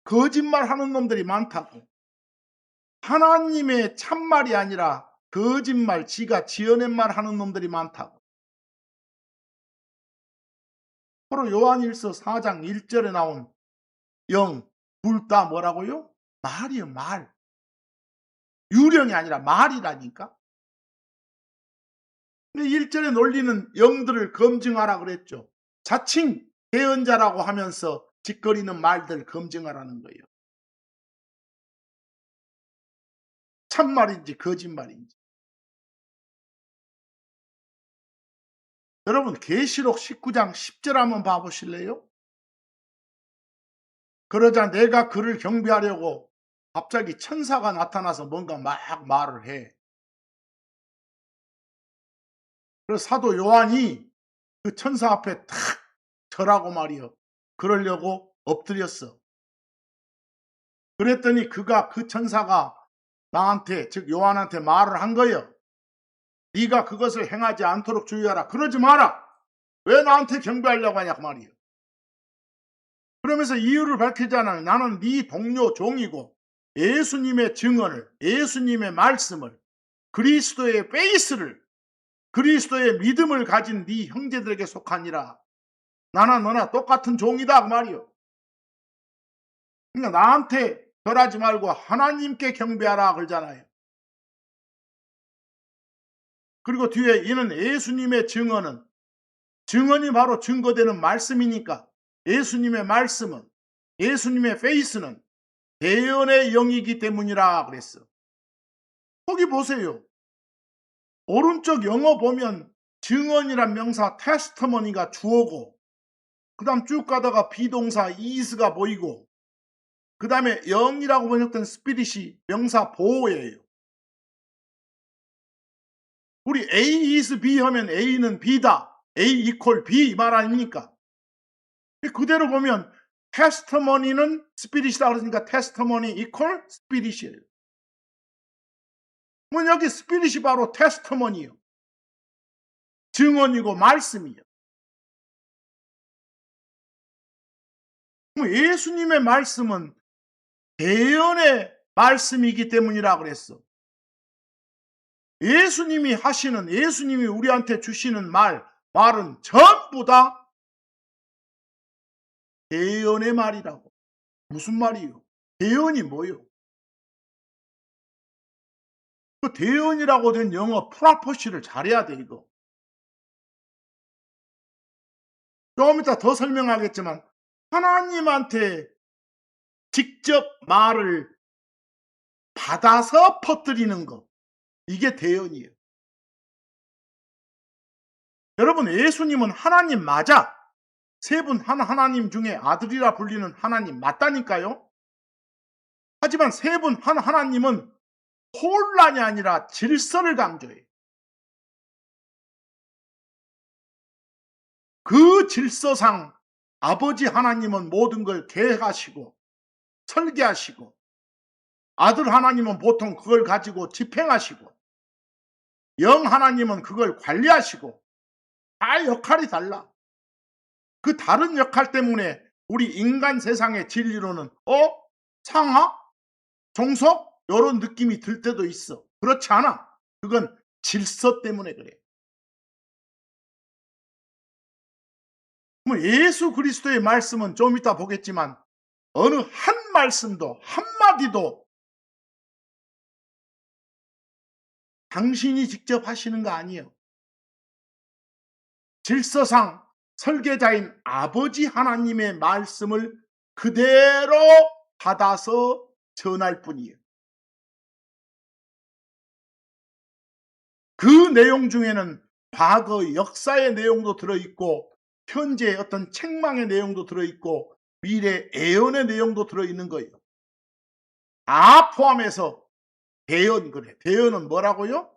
거짓말하는 놈들이 많다고. 하나님의 참말이 아니라 거짓말, 지가 지어낸 말 하는 놈들이 많다고. 바로 요한일서 4장 1절에 나온 영, 둘 다 뭐라고요? 말이요, 말. 유령이 아니라 말이라니까. 1절에 놀리는 영들을 검증하라 그랬죠. 자칭 대언자라고 하면서 짓거리는 말들 검증하라는 거예요. 참말인지 거짓말인지. 여러분 계시록 19장 10절 한번 봐보실래요? 그러자 내가 그를 경배하려고 갑자기 천사가 나타나서 뭔가 막 말을 해. 그래서 사도 요한이 그 천사 앞에 탁 절하고 말이요. 그러려고 엎드렸어. 그랬더니 그 천사가 나한테, 즉 요한한테 말을 한 거예요. 네가 그것을 행하지 않도록 주의하라. 그러지 마라. 왜 나한테 경배하려고 하냐 그 말이에요. 그러면서 이유를 밝히잖아요. 나는 네 동료 종이고 예수님의 증언을, 예수님의 말씀을, 그리스도의 페이스를, 그리스도의 믿음을 가진 네 형제들에게 속하니라. 나나 너나 똑같은 종이다 그 말이요. 그러니까 나한테 절하지 말고 하나님께 경배하라 그러잖아요. 그리고 뒤에 이는 예수님의 증언이 바로 증거되는 말씀이니까 예수님의 말씀은, 예수님의 페이스는 대언의 영이기 때문이라 그랬어. 거기 보세요. 오른쪽 영어 보면 증언이란 명사 테스트머니가 주어고, 그 다음 쭉 가다가 비동사 is가 보이고, 그 다음에 영이라고 번역된 스피릿이 명사 보호예요. 우리 A is B 하면 A는 B다. A equal B 이 말 아닙니까? 그대로 보면 테스트머니는 스피릿이다 그러니까 테스트머니 equal 스피릿이에요. 여기 스피릿이 바로 테스트머니요. 증언이고 말씀이요. 예수님의 말씀은 대언의 말씀이기 때문이라 그랬어. 예수님이 하시는, 예수님이 우리한테 주시는 말은 전부 다 대언의 말이라고. 무슨 말이요? 대언이 뭐요? 그 대언이라고 된 영어 프라포시를 잘해야 돼 이거. 조금 이따 더 설명하겠지만 하나님한테 직접 말을 받아서 퍼뜨리는 거, 이게 대언이에요. 여러분 예수님은 하나님 맞아. 세 분 한 하나님 중에 아들이라 불리는 하나님 맞다니까요. 하지만 세 분 한 하나님은 혼란이 아니라 질서를 강조해요. 그 질서상 아버지 하나님은 모든 걸 계획하시고 설계하시고, 아들 하나님은 보통 그걸 가지고 집행하시고, 영 하나님은 그걸 관리하시고, 다 역할이 달라. 그 다른 역할 때문에 우리 인간 세상의 진리로는 상하? 종속? 이런 느낌이 들 때도 있어. 그렇지 않아. 그건 질서 때문에 그래. 그럼 예수 그리스도의 말씀은 좀 이따 보겠지만 어느 한 말씀도 한마디도 당신이 직접 하시는 거 아니에요. 질서상 설계자인 아버지 하나님의 말씀을 그대로 받아서 전할 뿐이에요. 그 내용 중에는 과거 역사의 내용도 들어있고 현재의 어떤 책망의 내용도 들어있고 미래 예언의 내용도 들어있는 거예요. 다 포함해서 대언 그래. 대언은 뭐라고요?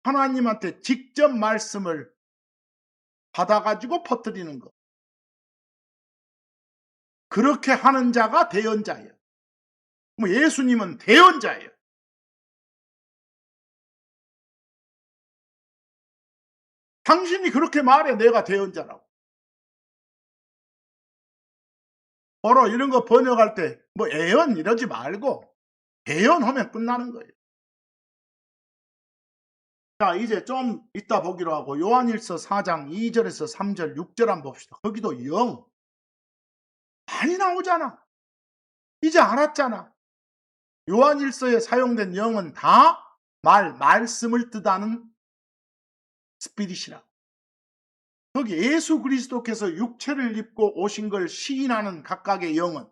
하나님한테 직접 말씀을 받아가지고 퍼뜨리는 거. 그렇게 하는 자가 대언자예요. 뭐 예수님은 대언자예요. 당신이 그렇게 말해 내가 대언자라고. 바로 이런 거 번역할 때 뭐 애언 이러지 말고 대언하면 끝나는 거예요. 자, 이제 좀 이따 보기로 하고 요한일서 4장 2절에서 3절 6절 한번 봅시다. 거기도 영 많이 나오잖아. 이제 알았잖아. 요한일서에 사용된 영은 다 말씀을 뜻하는 스피릿이라. 거기 예수 그리스도께서 육체를 입고 오신 걸 시인하는 각각의 영은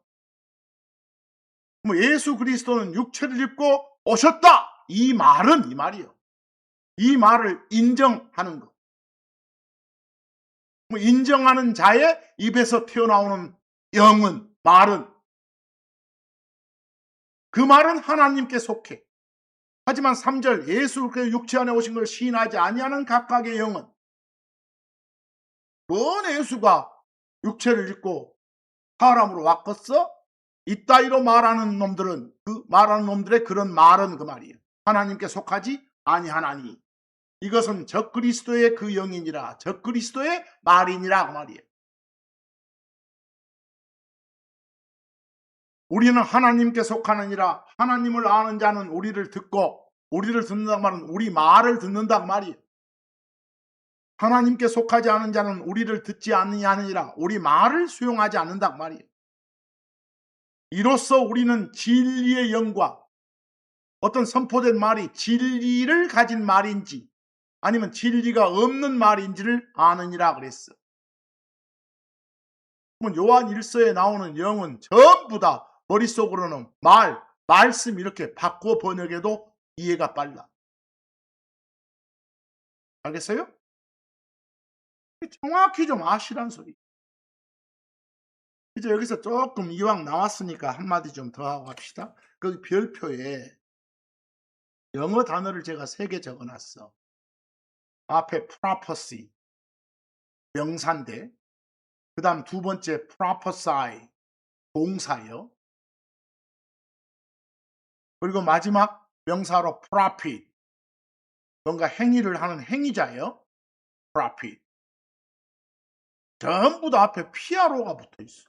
뭐 예수 그리스도는 육체를 입고 오셨다. 이 말은 이 말이요. 이 말을 인정하는 것. 뭐 인정하는 자의 입에서 튀어나오는 영은 말은 그 말은 하나님께 속해. 하지만 3절 예수께서 육체 안에 오신 걸 시인하지 아니하는 각각의 영은 뭔 예수가 육체를 입고 사람으로 왔겠어? 이따위로 말하는 놈들은 그 말하는 놈들의 그런 말은 그 말이에요. 하나님께 속하지 아니하나니 이것은 적그리스도의 그 영이니라 적그리스도의 말이니라 그 말이에요. 우리는 하나님께 속하느니라 하나님을 아는 자는 우리를 듣고 우리를 듣는다고 말은 우리 말을 듣는다고 말이에요. 하나님께 속하지 않은 자는 우리를 듣지 아니하느니라 우리 말을 수용하지 않는다고 말이에요. 이로써 우리는 진리의 영과 어떤 선포된 말이 진리를 가진 말인지 아니면 진리가 없는 말인지를 아느니라 그랬어. 요한 1서에 나오는 영은 전부 다 머릿속으로는 말씀 이렇게 바꿔 번역해도 이해가 빨라. 알겠어요? 정확히 좀 아시란 소리. 이제 여기서 조금 이왕 나왔으니까 한마디 좀 더 하고 합시다. 거기 별표에 영어 단어를 제가 3개 적어놨어. 앞에 prophecy, 명사인데 그 다음 두 번째 prophesy, 동사요. 그리고 마지막 명사로 prophet, 뭔가 행위를 하는 행위자예요. prophet. 전부 다 앞에 PRO가 붙어 있어.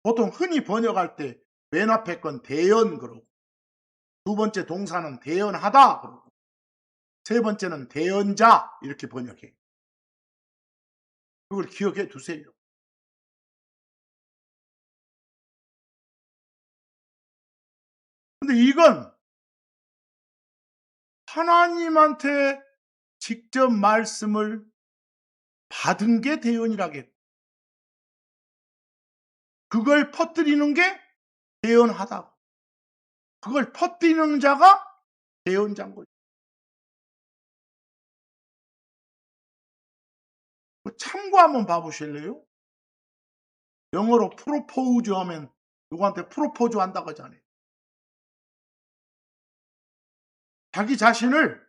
보통 흔히 번역할 때 맨 앞에 건 대언 그러고 두 번째 동사는 대언하다 그러고 세 번째는 대언자 이렇게 번역해. 그걸 기억해 두세요. 근데 이건 하나님한테 직접 말씀을 받은 게 대언이라겠고 그걸 퍼뜨리는 게 대언하다. 그걸 퍼뜨리는 자가 대언자인 거죠. 참고 한번 봐보실래요? 영어로 프로포즈 하면 누구한테 프로포즈 한다고 하잖아요. 자기 자신을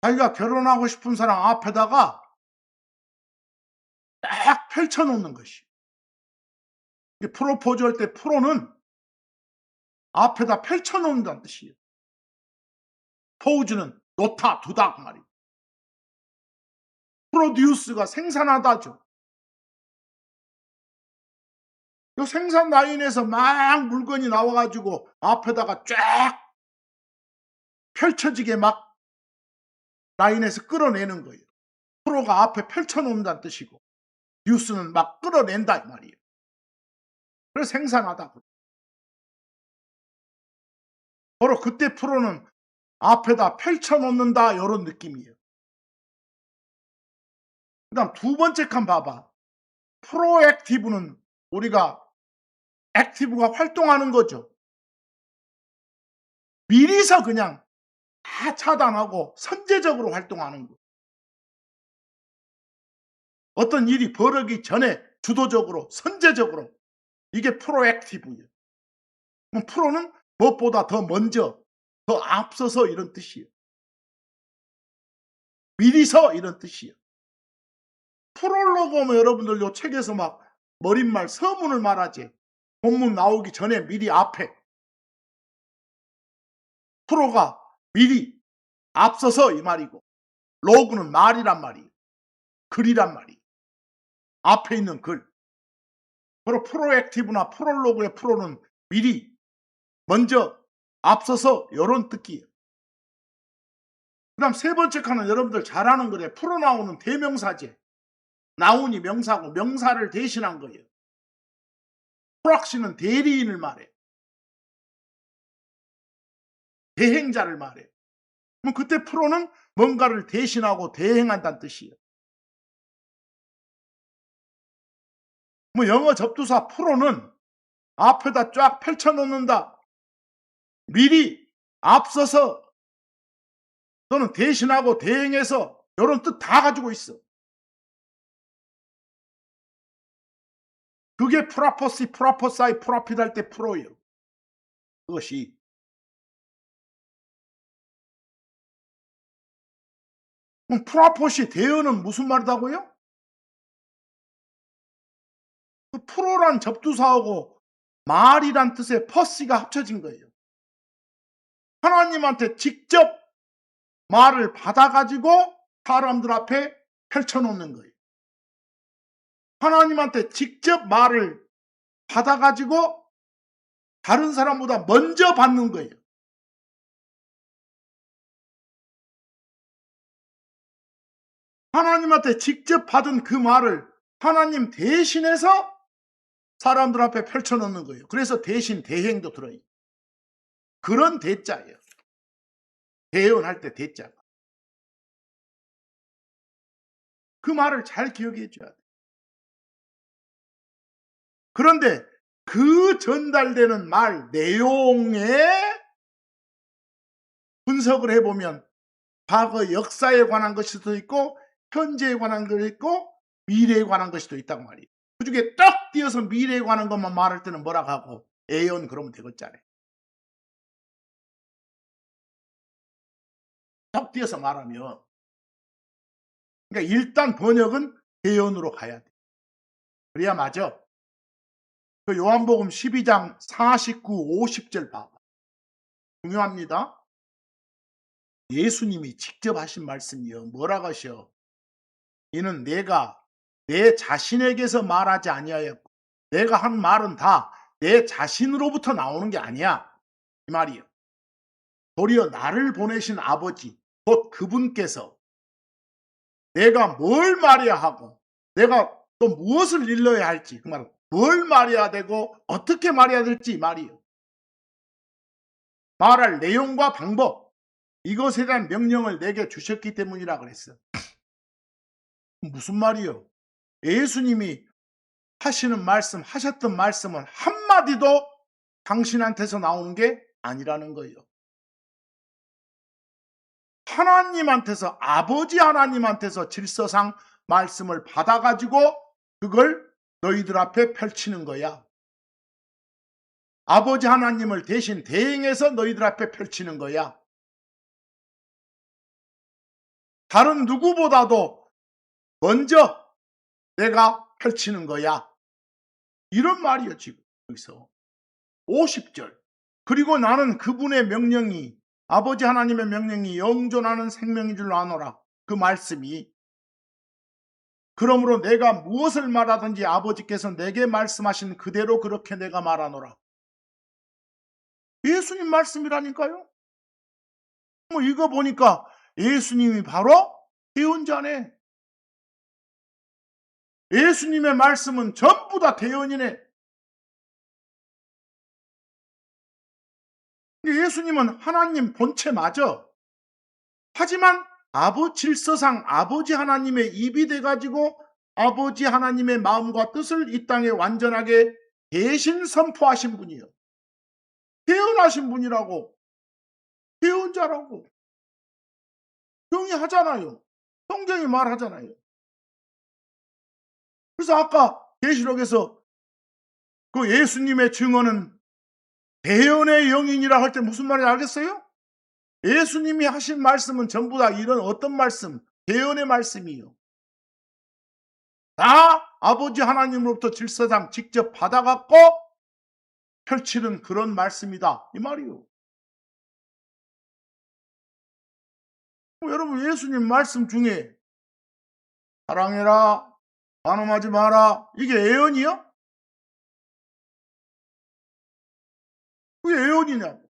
자기가 결혼하고 싶은 사람 앞에다가 딱 펼쳐놓는 것이. 프로포즈 할 때 프로는 앞에다 펼쳐놓는다는 뜻이에요. 포즈는 놓다, 두다 그 말이에요. 프로듀스가 생산하다죠. 이 생산 라인에서 막 물건이 나와가지고 앞에다가 쫙 펼쳐지게 막 라인에서 끌어내는 거예요. 프로가 앞에 펼쳐놓는다는 뜻이고 듀스는 막 끌어낸다 이 말이에요. 그래서 생산하다. 바로 그때 프로는 앞에다 펼쳐놓는다 이런 느낌이에요. 그 다음 두 번째 칸 봐봐. 프로액티브는 우리가 액티브가 활동하는 거죠. 미리서 그냥 다 차단하고 선제적으로 활동하는 거. 어떤 일이 벌어지기 전에 주도적으로 선제적으로 이게 프로액티브예요. 그럼 프로는 무엇보다 더 먼저 더 앞서서 이런 뜻이에요. 미리서 이런 뜻이에요. 프롤로그 보면 여러분들 요 책에서 막 머릿말 서문을 말하지. 본문 나오기 전에 미리 앞에 프로가 미리 앞서서 이 말이고 로그는 말이란 말이에요. 글이란 말이에요. 앞에 있는 글. 바로 프로액티브나 프롤로그의 프로는 미리 먼저 앞서서 이런 뜻이에요. 그 다음 세 번째 칸은 여러분들 잘 아는 거래. 프로나운은 대명사제. 나운이 명사고 명사를 대신한 거예요. 프락시는 대리인을 말해. 대행자를 말해. 그럼 그때 프로는 뭔가를 대신하고 대행한다는 뜻이에요. 뭐 영어 접두사 프로는 앞에다 쫙 펼쳐놓는다. 미리 앞서서 또는 대신하고 대행해서 이런 뜻 다 가지고 있어. 그게 프라포시, 프라포사이, 프라핏 할 때 프로예요. 그것이. 그럼 프라포시 대어는 무슨 말이라고요? 그 프로란 접두사하고 말이란 뜻의 퍼시가 합쳐진 거예요. 하나님한테 직접 말을 받아가지고 사람들 앞에 펼쳐놓는 거예요. 하나님한테 직접 말을 받아가지고 다른 사람보다 먼저 받는 거예요. 하나님한테 직접 받은 그 말을 하나님 대신해서 사람들 앞에 펼쳐놓는 거예요. 그래서 대신 대행도 들어요. 그런 대자예요. 대언할 때 대자가. 그 말을 잘 기억해 줘야 돼. 그런데 그 전달되는 말 내용에 분석을 해보면 과거 역사에 관한 것일 수도 있고 현재에 관한 것도 있고 미래에 관한 것도 있다고 말이에요. 그중에 딱 띄어서 미래에 관한 것만 말할 때는 뭐라고 하고 예언 그러면 되겠잖아요. 딱 띄어서 말하면 그러니까 일단 번역은 예언으로 가야 돼. 그래야 맞아. 그 요한복음 12장 49, 50절 봐봐. 중요합니다. 예수님이 직접 하신 말씀이요. 뭐라고 하셔? 이는 내가 내 자신에게서 말하지 아니하였고 내가 한 말은 다 내 자신으로부터 나오는 게 아니야. 이 말이요. 도리어 나를 보내신 아버지 곧 그분께서 내가 뭘 말해야 하고 내가 또 무엇을 일러야 할지 그 말은 뭘 말해야 되고 어떻게 말해야 될지 말이요. 말할 내용과 방법 이것에 대한 명령을 내게 주셨기 때문이라 그랬어. 무슨 말이요? 예수님이 하시는 말씀, 하셨던 말씀은 한마디도 당신한테서 나오는 게 아니라는 거예요. 하나님한테서, 아버지 하나님한테서 질서상 말씀을 받아가지고 그걸 너희들 앞에 펼치는 거야. 아버지 하나님을 대신 대행해서 너희들 앞에 펼치는 거야. 다른 누구보다도 먼저 내가 펼치는 거야. 이런 말이에요, 지금 여기서. 50절. 그리고 나는 그분의 명령이 아버지 하나님의 명령이 영존하는 생명인 줄 아노라. 그 말씀이. 그러므로 내가 무엇을 말하든지 아버지께서 내게 말씀하신 그대로 그렇게 내가 말하노라. 예수님 말씀이라니까요. 뭐 이거 보니까 예수님이 바로 대언자네. 예수님의 말씀은 전부 다 대언이네. 예수님은 하나님 본체 맞아. 하지만 질서상 아버지 하나님의 입이 돼가지고 아버지 하나님의 마음과 뜻을 이 땅에 완전하게 대신 선포하신 분이요. 대언하신 분이라고. 대언자라고. 정의하잖아요. 성경이 말하잖아요. 그래서 아까 계시록에서 그 예수님의 증언은 대언의 영이니라 할 때 무슨 말인지 알겠어요? 예수님이 하신 말씀은 전부 다 이런 어떤 말씀? 대언의 말씀이요. 다 아버지 하나님으로부터 질서상 직접 받아갖고 펼치는 그런 말씀이다. 이 말이요. 여러분 예수님 말씀 중에 사랑해라, 반음하지 마라. 이게 예언이요? 그게 예언이냐고.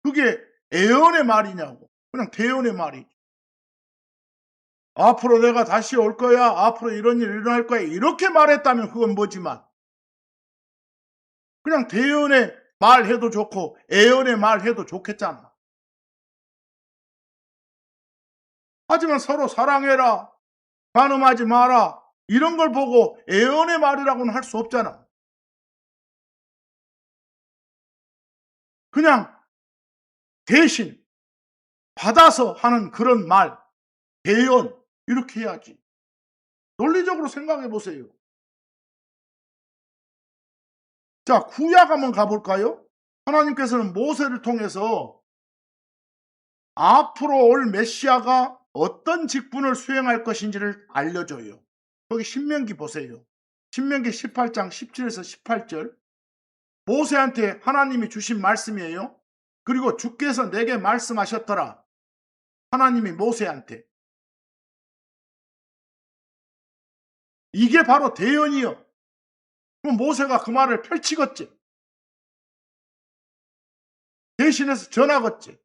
그게 예언의 말이냐고. 그냥 대언의 말이지. 앞으로 내가 다시 올 거야. 앞으로 이런 일 일어날 거야. 이렇게 말했다면 그건 뭐지만 그냥 대언의 말 해도 좋고 예언의 말 해도 좋겠잖아. 하지만 서로 사랑해라, 반음하지 마라 이런 걸 보고 예언의 말이라고는 할 수 없잖아. 그냥 대신 받아서 하는 그런 말, 대언 이렇게 해야지. 논리적으로 생각해 보세요. 자, 구약 한번 가볼까요? 하나님께서는 모세를 통해서 앞으로 올 메시아가 어떤 직분을 수행할 것인지를 알려줘요. 거기 신명기 보세요. 신명기 18장 17에서 18절. 모세한테 하나님이 주신 말씀이에요. 그리고 주께서 내게 말씀하셨더라. 하나님이 모세한테. 이게 바로 대언이요. 그럼 모세가 그 말을 펼치겠지. 대신해서 전하겠지.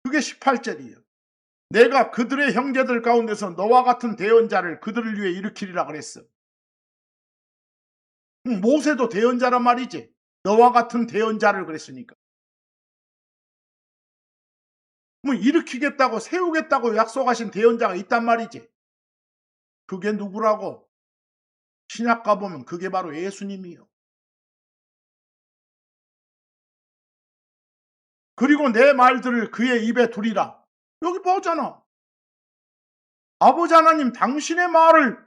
그게 18절이에요. 내가 그들의 형제들 가운데서 너와 같은 대언자를 그들을 위해 일으키리라 그랬어. 모세도 대언자란 말이지. 너와 같은 대언자를 그랬으니까. 뭐 일으키겠다고 세우겠다고 약속하신 대언자가 있단 말이지. 그게 누구라고? 신약 가보면 그게 바로 예수님이요. 그리고 내 말들을 그의 입에 두리라. 여기 보잖아. 아버지 하나님 당신의 말을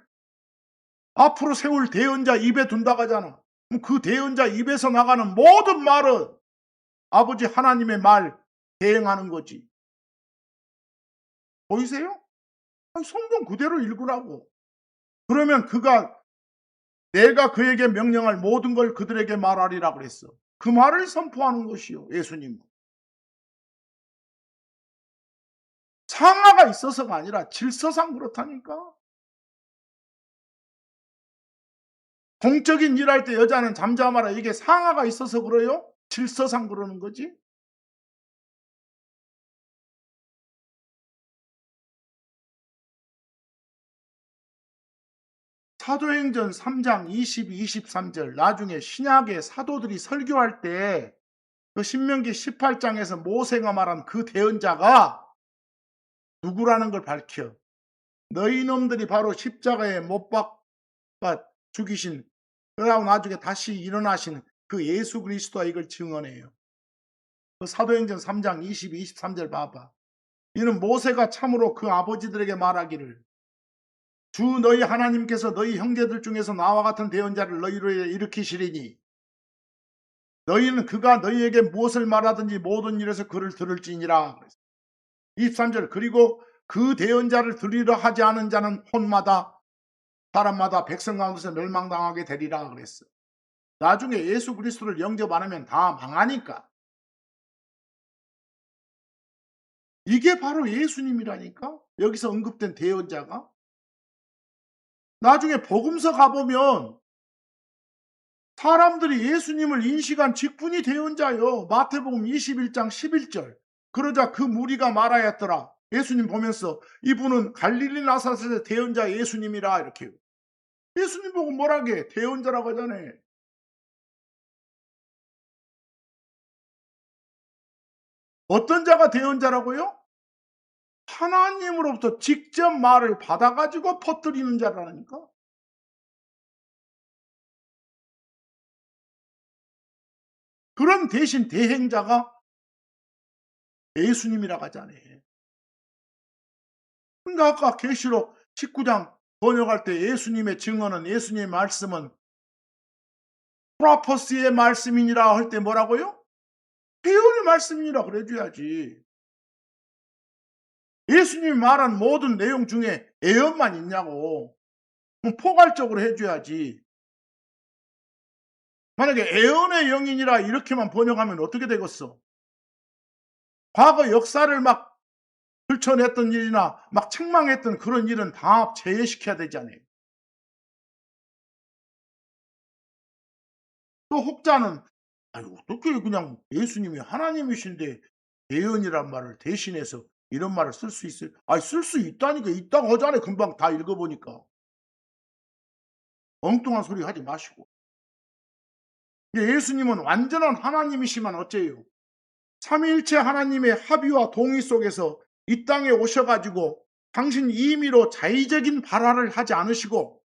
앞으로 세울 대언자 입에 둔다고 하잖아. 그럼 그 대언자 입에서 나가는 모든 말은 아버지 하나님의 말 대행하는 거지. 보이세요? 성경 그대로 읽으라고. 그러면 그가 내가 그에게 명령할 모든 걸 그들에게 말하리라 그랬어. 그 말을 선포하는 것이요. 예수님. 상하가 있어서가 아니라 질서상 그렇다니까. 공적인 일할 때 여자는 잠잠하라. 이게 상하가 있어서 그래요? 질서상 그러는 거지. 사도행전 3장 22, 23절 나중에 신약의 사도들이 설교할 때 그 신명기 18장에서 모세가 말한 그 대언자가 누구라는 걸 밝혀. 너희 놈들이 바로 십자가에 못 박아 죽이신 그러고 나중에 다시 일어나신 그 예수 그리스도가 이걸 증언해요. 그 사도행전 3장 22, 23절 봐봐. 이는 모세가 참으로 그 아버지들에게 말하기를 주 너희 하나님께서 너희 형제들 중에서 나와 같은 대언자를 너희로 일으키시리니 너희는 그가 너희에게 무엇을 말하든지 모든 일에서 그를 들을지니라. 23절 그리고 그 대언자를 들으려 하지 않은 자는 혼마다 사람마다 백성 가운데서 멸망당하게 되리라 그랬어. 나중에 예수 그리스도를 영접 안 하면 다 망하니까. 이게 바로 예수님이라니까. 여기서 언급된 대언자가. 나중에 복음서 가보면 사람들이 예수님을 인식한 직분이 대언자요. 마태복음 21장 11절 그러자 그 무리가 말하였더라. 예수님 보면서 이분은 갈릴리 나사렛의 대언자 예수님이라 이렇게. 예수님 보고 뭐라게? 대언자라고 하잖아요. 어떤 자가 대언자라고요? 하나님으로부터 직접 말을 받아가지고 퍼뜨리는 자라니까. 그런 대신 대행자가 예수님이라고 하잖아요. 그러니까 아까 계시록 19장 번역할 때 예수님의 증언은, 예수님의 말씀은 프라퍼스의 말씀이니라 할 때 뭐라고요? 예언의 말씀이니라 그래줘야지. 예수님이 말한 모든 내용 중에 예언만 있냐고. 그럼 포괄적으로 해줘야지. 만약에 예언의 영이니라 이렇게만 번역하면 어떻게 되겠어? 과거 역사를 막 들춰냈던 일이나 막 책망했던 그런 일은 다 제외시켜야 되잖아요. 또 혹자는 아니 어떻게 그냥 예수님이 하나님이신데 예언이란 말을 대신해서 이런 말을 쓸 수 있어요? 아니 쓸 수 있다니까. 있다고 하잖아요. 금방 다 읽어보니까. 엉뚱한 소리 하지 마시고. 예수님은 완전한 하나님이시면 어째요? 삼위일체 하나님의 합의와 동의 속에서 이 땅에 오셔가지고 당신 임의로 자의적인 발화를 하지 않으시고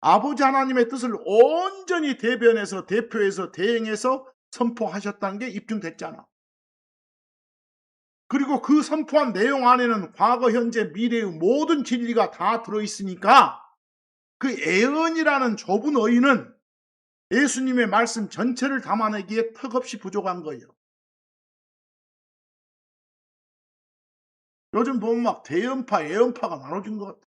아버지 하나님의 뜻을 온전히 대변해서 대표해서 대행해서 선포하셨다는 게 입증됐잖아. 그리고 그 선포한 내용 안에는 과거, 현재, 미래의 모든 진리가 다 들어있으니까 그 예언이라는 좁은 어휘는 예수님의 말씀 전체를 담아내기에 턱없이 부족한 거예요. 요즘 보면 막 대언파, 예언파가 나눠진 것 같아요.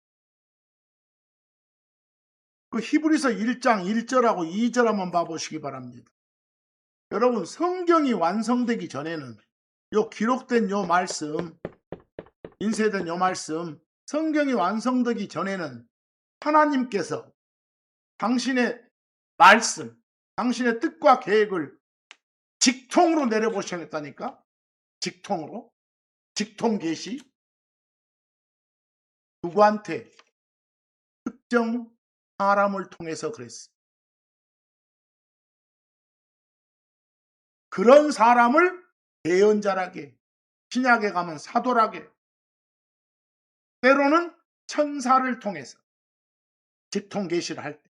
그 히브리서 1장 1절하고 2절 한번 봐보시기 바랍니다. 여러분 성경이 완성되기 전에는 요 기록된 요 말씀, 인쇄된 요 말씀, 성경이 완성되기 전에는 하나님께서 당신의 말씀, 당신의 뜻과 계획을 직통으로 내려보셨다니까. 직통으로. 직통 계시. 누구한테? 특정 사람을 통해서 그랬어. 그런 사람을 예언자라게, 신약에 가면 사도라게, 때로는 천사를 통해서 직통 계시를 할 때.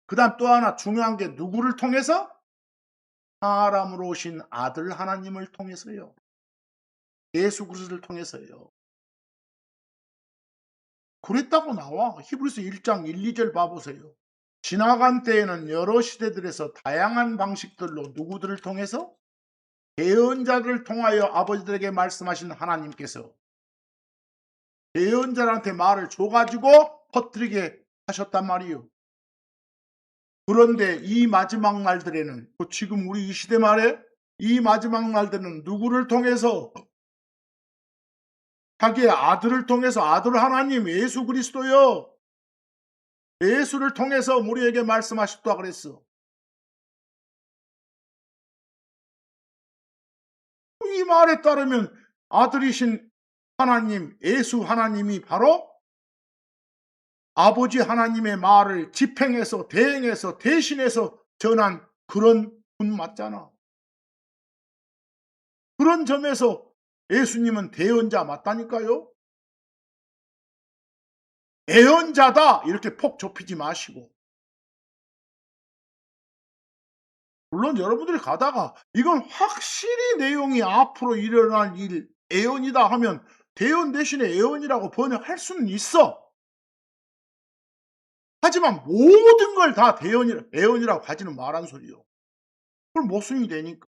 그다음 또 하나 중요한 게 누구를 통해서? 사람으로 오신 아들 하나님을 통해서요. 예수 그리스도를 통해서요. 그랬다고 나와. 히브리서 1장 1, 2절 봐보세요. 지나간 때에는 여러 시대들에서 다양한 방식들로 누구들을 통해서? 예언자들을 통하여 아버지들에게 말씀하신 하나님께서 예언자한테 말을 줘가지고 퍼뜨리게 하셨단 말이에요. 그런데 이 마지막 날들에는, 지금 우리 이 시대 말에 이 마지막 날들은 누구를 통해서? 자기의 아들을 통해서, 아들 하나님 예수 그리스도요. 예수를 통해서 우리에게 말씀하셨다 그랬어. 이 말에 따르면 아들이신 하나님, 예수 하나님이 바로 아버지 하나님의 말을 집행해서 대행해서 대신해서 전한 그런 분 맞잖아. 그런 점에서 예수님은 대언자 맞다니까요. 예언자다 이렇게 폭 좁히지 마시고. 물론 여러분들이 가다가 이건 확실히 내용이 앞으로 일어날 일 예언이다 하면 대언 대신에 예언이라고 번역할 수는 있어. 하지만 모든 걸 다 예언이라고 하지는 말한 소리요. 그걸 모순이 되니까.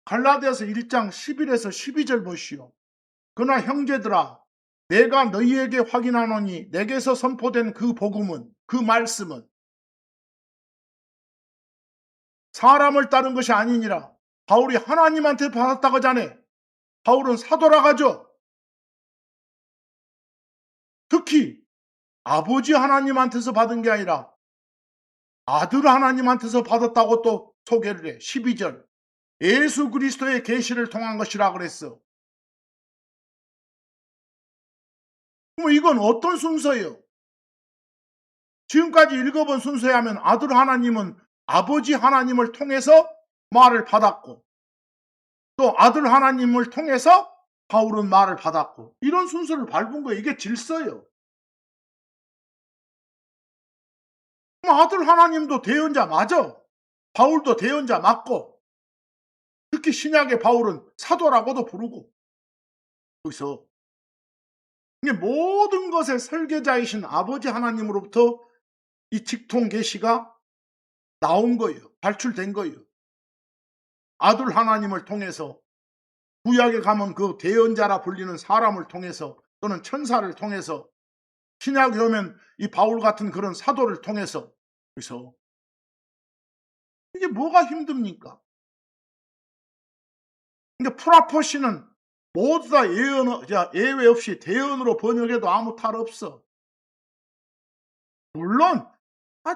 갈라디아서 1장 11에서 12절 보시오. 그러나 형제들아 내가 너희에게 확인하노니 내게서 선포된 그 복음은, 그 말씀은 사람을 따른 것이 아니니라. 바울이 하나님한테 받았다고 하잖아요. 바울은 사도라 하죠. 특히 아버지 하나님한테서 받은 게 아니라 아들 하나님한테서 받았다고 또 소개를 해. 12절. 예수 그리스도의 계시를 통한 것이라 그랬어. 그럼 이건 어떤 순서예요? 지금까지 읽어본 순서에 하면 아들 하나님은 아버지 하나님을 통해서 말을 받았고, 또 아들 하나님을 통해서 바울은 말을 받았고, 이런 순서를 밟은 거예요. 이게 질서예요. 그럼 아들 하나님도 대언자 맞아. 바울도 대언자 맞고, 특히 신약의 바울은 사도라고도 부르고. 여기서 이게 모든 것의 설계자이신 아버지 하나님으로부터 이 직통 계시가 나온 거예요. 발출된 거예요. 아들 하나님을 통해서, 구약에 가면 그 대언자라 불리는 사람을 통해서, 또는 천사를 통해서, 신약에 오면 이 바울 같은 그런 사도를 통해서. 그래서 이게 뭐가 힘듭니까? 근데 프라포시는 모두 다 예외 없이 대언으로 번역해도 아무 탈 없어. 물론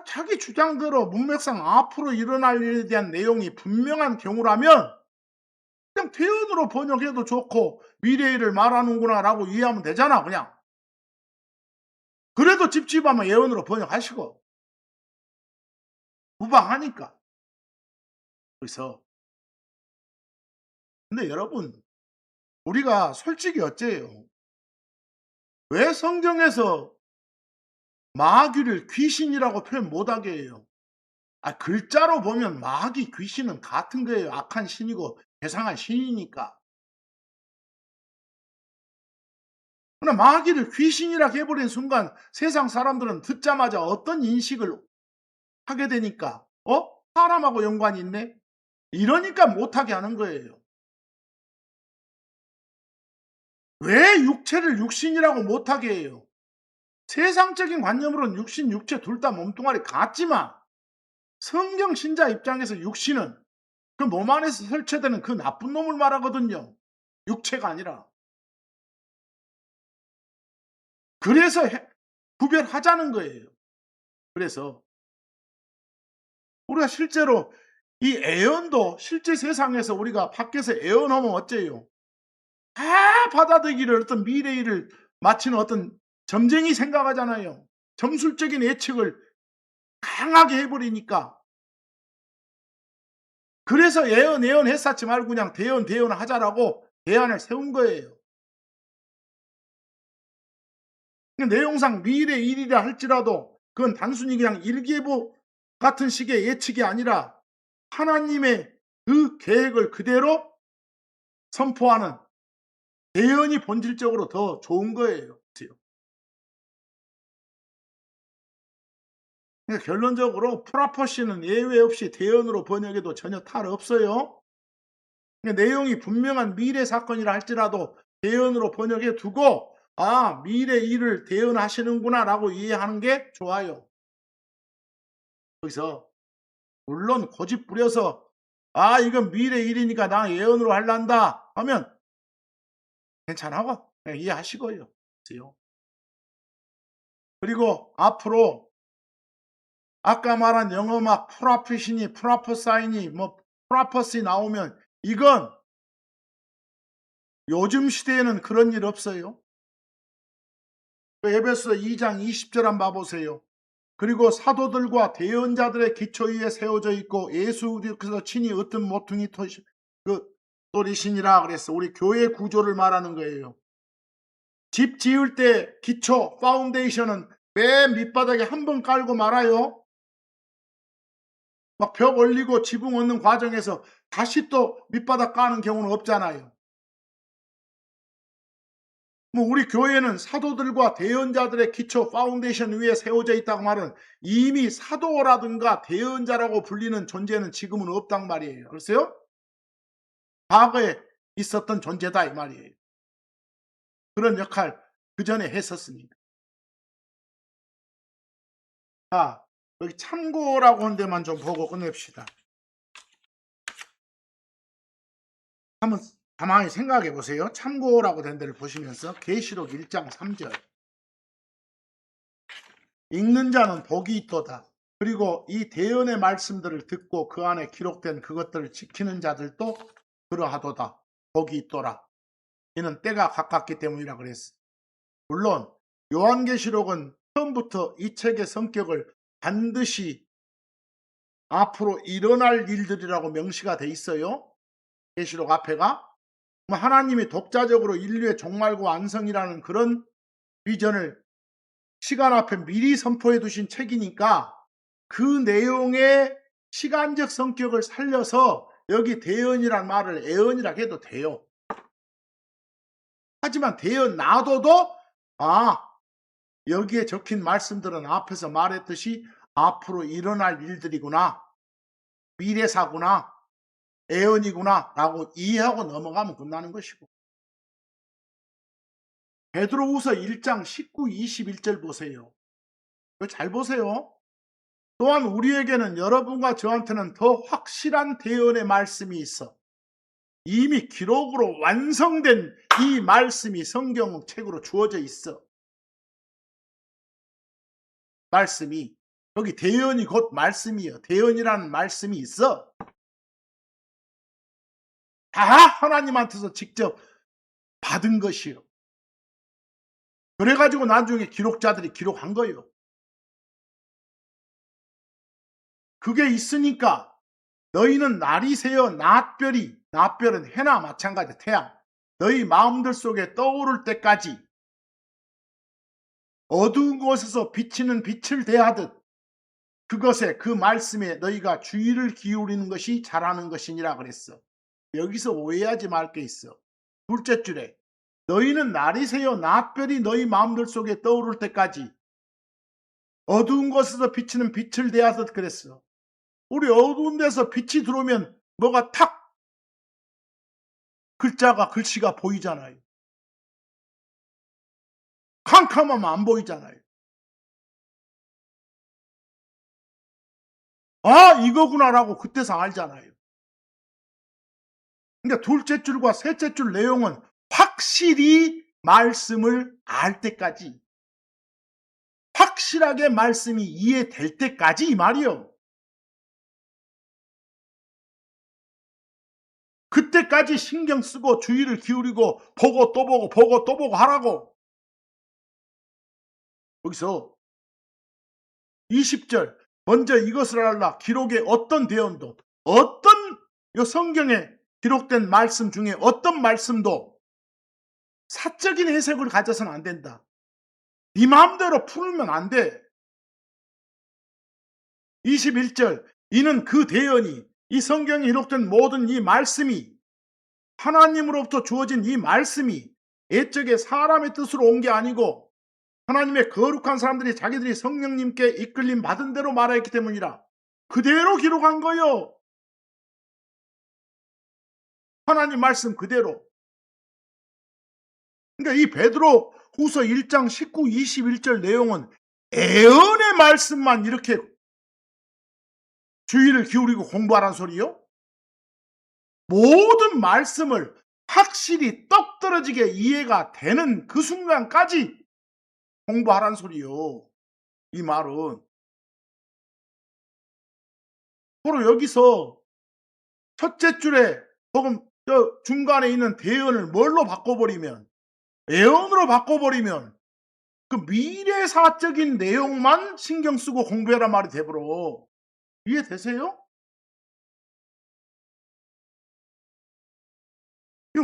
자기 주장대로 문맥상 앞으로 일어날 일에 대한 내용이 분명한 경우라면 그냥 대언으로 번역해도 좋고 미래 일을 말하는구나 라고 이해하면 되잖아. 그냥. 그래도 찝찝하면 예언으로 번역하시고 무방하니까. 그래서 근데 여러분, 우리가 솔직히 어째요? 왜 성경에서 마귀를 귀신이라고 표현 못하게 해요? 글자로 보면 마귀, 귀신은 같은 거예요. 악한 신이고 괴상한 신이니까. 그러나 마귀를 귀신이라 해버린 순간 세상 사람들은 듣자마자 어떤 인식을 하게 되니까 사람하고 연관이 있네? 이러니까 못하게 하는 거예요. 왜 육체를 육신이라고 못하게 해요? 세상적인 관념으로는 육신, 육체 둘 다 몸뚱아리 같지만 성경 신자 입장에서 육신은 그 몸 안에서 설치되는 그 나쁜 놈을 말하거든요. 육체가 아니라. 그래서 구별하자는 거예요. 그래서 우리가 실제로 이 애언도 실제 세상에서 우리가 밖에서 애언하면 어째요? 다 받아들이기를 어떤 미래일을 마치는 어떤 점쟁이 생각하잖아요. 점술적인 예측을 강하게 해버리니까. 그래서 예언 했었지 말고 그냥 대언 하자라고 대안을 세운 거예요. 내용상 미래 일이라 할지라도 그건 단순히 그냥 일기예보 같은 식의 예측이 아니라 하나님의 그 계획을 그대로 선포하는 대언이 본질적으로 더 좋은 거예요. 그러니까 결론적으로 프라포시는 예외 없이 대언으로 번역해도 전혀 탈 없어요. 그러니까 내용이 분명한 미래 사건이라 할지라도 대언으로 번역해 두고 미래 일을 대언하시는구나 라고 이해하는 게 좋아요. 거기서 물론 고집 부려서 이건 미래 일이니까 나 예언으로 할란다 하면 괜찮아요. 이해하시고요. 그리고 앞으로 아까 말한 영어막 프라피시니 프라포사이니 프라퍼시 나오면 이건 요즘 시대에는 그런 일 없어요. 에베소 2장 20절 한번 봐보세요. 그리고 사도들과 대언자들의 기초 위에 세워져 있고 예수 그리스도께서 친히 어떤 모퉁이 돌이시니라 그랬어. 우리 교회 구조를 말하는 거예요. 집 지을 때 기초 파운데이션은 맨 밑바닥에 한 번 깔고 말아요. 막 벽 올리고 지붕 얻는 과정에서 다시 또 밑바닥 까는 경우는 없잖아요. 우리 교회는 사도들과 대언자들의 기초 파운데이션 위에 세워져 있다고 말은 이미 사도라든가 대언자라고 불리는 존재는 지금은 없단 말이에요. 그래서요? 과거에 있었던 존재다 이 말이에요. 그런 역할 그 전에 했었습니다. 자, 여기 참고라고 하는 데만 좀 보고 끝냅시다. 한번 가만히 생각해 보세요. 참고라고 된 데를 보시면서 계시록 1장 3절 읽는 자는 복이 있도다. 그리고 이 대언의 말씀들을 듣고 그 안에 기록된 그것들을 지키는 자들도 그러하도다. 복이 있도라. 이는 때가 가깝기 때문이라 그랬어. 물론 요한계시록은 처음부터 이 책의 성격을 반드시 앞으로 일어날 일들이라고 명시가 돼 있어요. 계시록 앞에가 하나님이 독자적으로 인류의 종말과 완성이라는 그런 비전을 시간 앞에 미리 선포해 두신 책이니까 그 내용의 시간적 성격을 살려서 여기 대언이란 말을 애언이라 해도 돼요. 하지만 대언 놔둬도 여기에 적힌 말씀들은 앞에서 말했듯이 앞으로 일어날 일들이구나, 미래사구나, 애언이구나 라고 이해하고 넘어가면 끝나는 것이고. 베드로후서 1장 19, 21절 보세요. 이거 잘 보세요. 또한 우리에게는 여러분과 저한테는 더 확실한 대언의 말씀이 있어. 이미 기록으로 완성된 이 말씀이 성경책으로 주어져 있어. 말씀이 여기 대언이 곧 말씀이에요. 대언이라는 말씀이 있어. 다 하나님한테서 직접 받은 것이요. 그래가지고 나중에 기록자들이 기록한 거예요. 그게 있으니까 너희는 날이 새어 낫별이, 낫별은 해나 마찬가지 태양, 너희 마음들 속에 떠오를 때까지 어두운 곳에서 비치는 빛을 대하듯 그것에 그 말씀에 너희가 주의를 기울이는 것이 잘하는 것이니라 그랬어. 여기서 오해하지 말 게 있어. 둘째 줄에 너희는 날이 새어 낫별이 너희 마음들 속에 떠오를 때까지 어두운 곳에서 비치는 빛을 대하듯 그랬어. 우리 어두운 데서 빛이 들어오면 뭐가 탁 글씨가 보이잖아요. 캄캄하면 안 보이잖아요. 이거구나라고 그때서 알잖아요. 그러니까 둘째 줄과 셋째 줄 내용은 확실히 말씀을 알 때까지, 확실하게 말씀이 이해될 때까지 이 말이요. 그때까지 신경 쓰고 주의를 기울이고 보고 또 보고 보고 또 보고 하라고. 여기서 20절 먼저 이것을 알라. 기록의 어떤 대언도, 어떤 이 성경에 기록된 말씀 중에 어떤 말씀도 사적인 해석을 가져서는 안 된다. 네 마음대로 풀면 안 돼. 21절 이는 그 대언이, 이 성경에 기록된 모든 이 말씀이, 하나님으로부터 주어진 이 말씀이 옛적에 사람의 뜻으로 온 게 아니고 하나님의 거룩한 사람들이 자기들이 성령님께 이끌림 받은 대로 말했기 때문이라. 그대로 기록한 거요. 하나님 말씀 그대로. 그러니까 이 베드로 후서 1장 19, 21절 내용은 애언의 말씀만 이렇게 주의를 기울이고 공부하라는 소리요? 모든 말씀을 확실히 떡 떨어지게 이해가 되는 그 순간까지 공부하라는 소리요. 이 말은 서로 여기서 첫째 줄에 혹은 중간에 있는 대언을 뭘로 바꿔버리면, 애언으로 바꿔버리면 그 미래사적인 내용만 신경 쓰고 공부해란 말이 되버려. 이해되세요?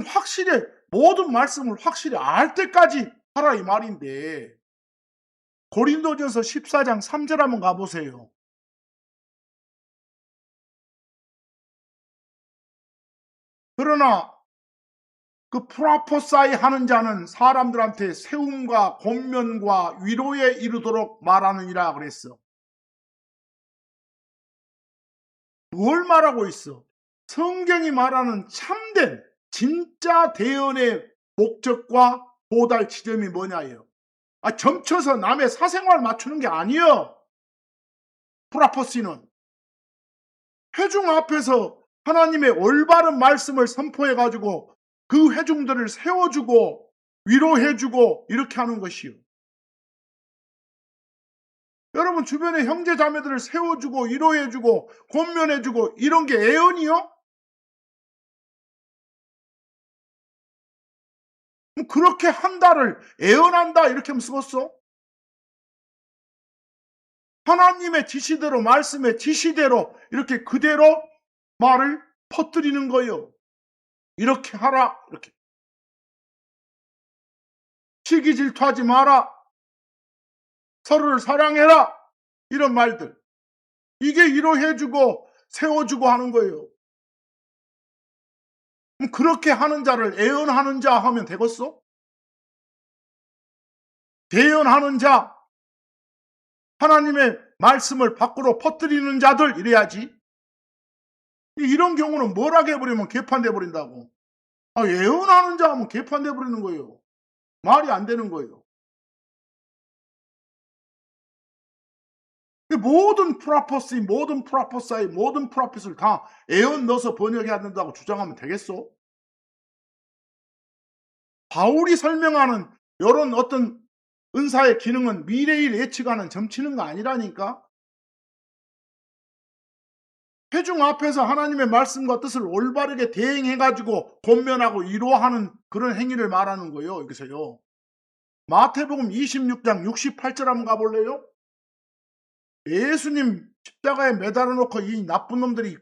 확실히 모든 말씀을 확실히 알 때까지 하라 이 말인데, 고린도전서 14장 3절 한번 가보세요. 그러나 그 프로포사이 하는 자는 사람들한테 세움과 권면과 위로에 이르도록 말하느니라 그랬어. 뭘 말하고 있어? 성경이 말하는 참된 진짜 대언의 목적과 도달 지점이 뭐냐예요. 점쳐서 남의 사생활 맞추는 게 아니에요. 프라포시는 회중 앞에서 하나님의 올바른 말씀을 선포해가지고 그 회중들을 세워주고 위로해주고 이렇게 하는 것이요. 여러분 주변에 형제 자매들을 세워주고 위로해주고 권면해주고 이런 게 애언이요? 그럼 그렇게 한다를 애언한다 이렇게 하면 쓰겠어? 하나님의 지시대로 말씀의 지시대로 이렇게 그대로 말을 퍼뜨리는 거예요. 이렇게 하라 이렇게. 시기 질투하지 마라. 서로를 사랑해라. 이런 말들. 이게 위로해주고 세워주고 하는 거예요. 그럼 그렇게 하는 자를 애언하는 자 하면 되겠어? 대언하는 자, 하나님의 말씀을 밖으로 퍼뜨리는 자들 이래야지. 이런 경우는 뭐라고 해버리면 개판돼 버린다고. 예언하는 자 하면 개판돼 버리는 거예요. 말이 안 되는 거예요. 모든 프라퍼시, 모든 프라퍼사이, 모든 프라핏을 다 애언 넣어서 번역해야 된다고 주장하면 되겠어? 바울이 설명하는 이런 어떤 은사의 기능은 미래일 예측하는 점치는 거 아니라니까? 회중 앞에서 하나님의 말씀과 뜻을 올바르게 대행해가지고 권면하고 위로하는 그런 행위를 말하는 거예요. 여기서요. 마태복음 26장 68절 한번 가볼래요? 예수님 십자가에 매달아 놓고 이 나쁜 놈들이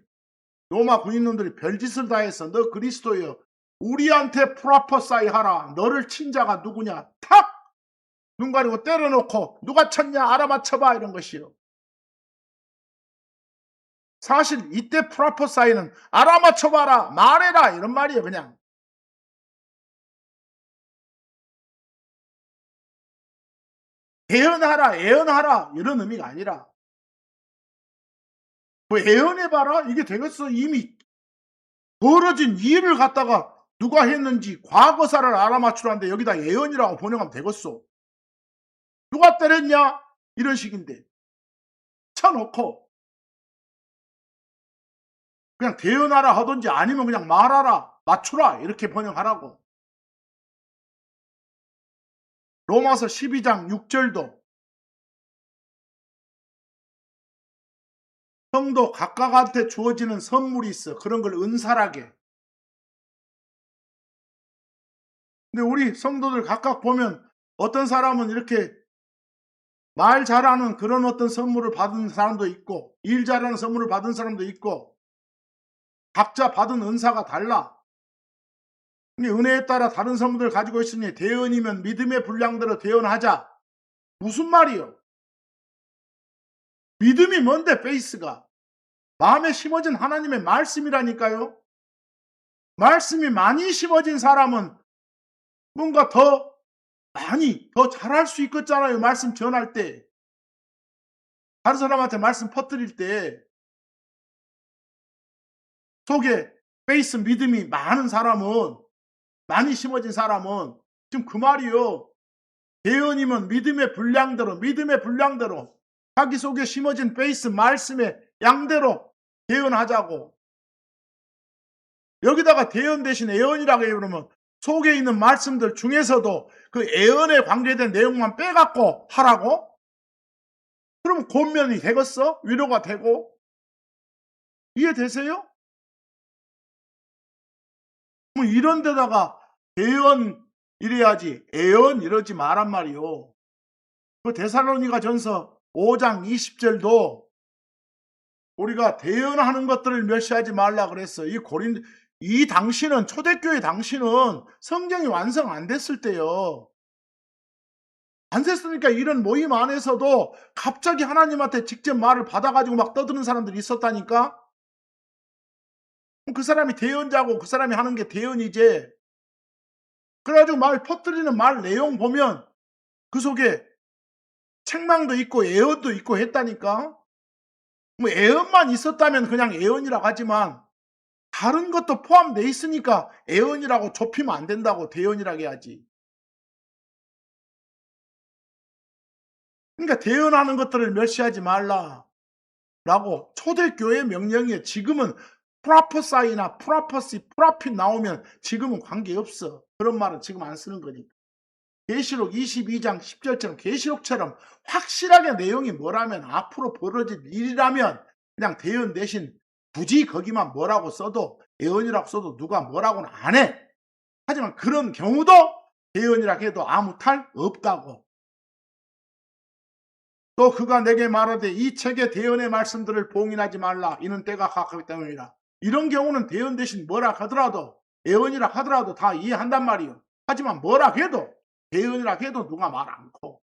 로마 군인놈들이 별짓을 다 했어. 너 그리스도여. 우리한테 프라퍼사이 하라. 너를 친 자가 누구냐? 탁! 눈 가리고 때려놓고 누가 쳤냐 알아맞혀봐 이런 것이요. 사실 이때 프라퍼사이는 알아맞혀봐라 말해라 이런 말이에요. 그냥 예언하라 애언하라 이런 의미가 아니라 뭐 애언해봐라 이게 되겠어. 이미 벌어진 일을 갖다가 누가 했는지 과거사를 알아맞추라는데 여기다 예언이라고 번역하면 되겠어. 누가 때렸냐 이런 식인데 쳐놓고 그냥 대언하라 하든지 아니면 그냥 말하라 맞추라 이렇게 번역하라고. 로마서 12장 6절도 성도 각각한테 주어지는 선물이 있어. 그런 걸 은사라게. 근데 우리 성도들 각각 보면 어떤 사람은 이렇게 말 잘하는 그런 어떤 선물을 받은 사람도 있고 일 잘하는 선물을 받은 사람도 있고 각자 받은 은사가 달라. 근데 은혜에 따라 다른 선물을 가지고 있으니 대언이면 믿음의 분량대로 대언하자. 무슨 말이요? 믿음이 뭔데 베이스가? 마음에 심어진 하나님의 말씀이라니까요. 말씀이 많이 심어진 사람은 뭔가 더 많이 더 잘할 수 있겠잖아요. 말씀 전할 때. 다른 사람한테 말씀 퍼뜨릴 때 속에 베이스 믿음이 많은 사람은 많이 심어진 사람은 지금 그 말이요. 대언이면 믿음의 분량대로 자기 속에 심어진 베이스 말씀의 양대로 대언하자고. 여기다가 대언 대신 애언이라고 해 그러면 속에 있는 말씀들 중에서도 그 애언에 관계된 내용만 빼갖고 하라고? 그럼 권면이 되겠어? 위로가 되고? 이해되세요? 뭐 이런 데다가 대언 이래야지 애언 이러지 말란 말이요. 그 데살로니가 전서 5장 20절도 우리가 대언하는 것들을 멸시하지 말라 그랬어. 이 당시는 초대교회 당시는 성경이 완성 안 됐을 때요. 안 됐으니까 이런 모임 안에서도 갑자기 하나님한테 직접 말을 받아가지고 막 떠드는 사람들이 있었다니까. 그 사람이 대언자고 그 사람이 하는 게 대언이지. 그래가지고 말 퍼뜨리는 말 내용 보면 그 속에 책망도 있고 애언도 있고 했다니까. 뭐 애언만 있었다면 그냥 애언이라고 하지만 다른 것도 포함돼 있으니까 애언이라고 좁히면 안 된다고 대언이라고 해야지. 그러니까 대언하는 것들을 멸시하지 말라라고 초대교회 명령이에요. 지금은 프라퍼사이나 프라퍼시, 프라핏 나오면 지금은 관계없어. 그런 말은 지금 안 쓰는 거니까. 계시록 22장 10절처럼 계시록처럼 확실하게 내용이 뭐라면 앞으로 벌어질 일이라면 그냥 대언 대신 굳이 거기만 뭐라고 써도 예언이라고 써도 누가 뭐라고는 안 해. 하지만 그런 경우도 대언이라고 해도 아무 탈 없다고. 또 그가 내게 말하되 이 책의 대언의 말씀들을 봉인하지 말라. 이는 때가 가깝기 때문이라. 이런 경우는 대언 대신 뭐라 하더라도 예언이라 하더라도 다 이해한단 말이요. 하지만 뭐라 해도 대언이라 해도 누가 말 않고.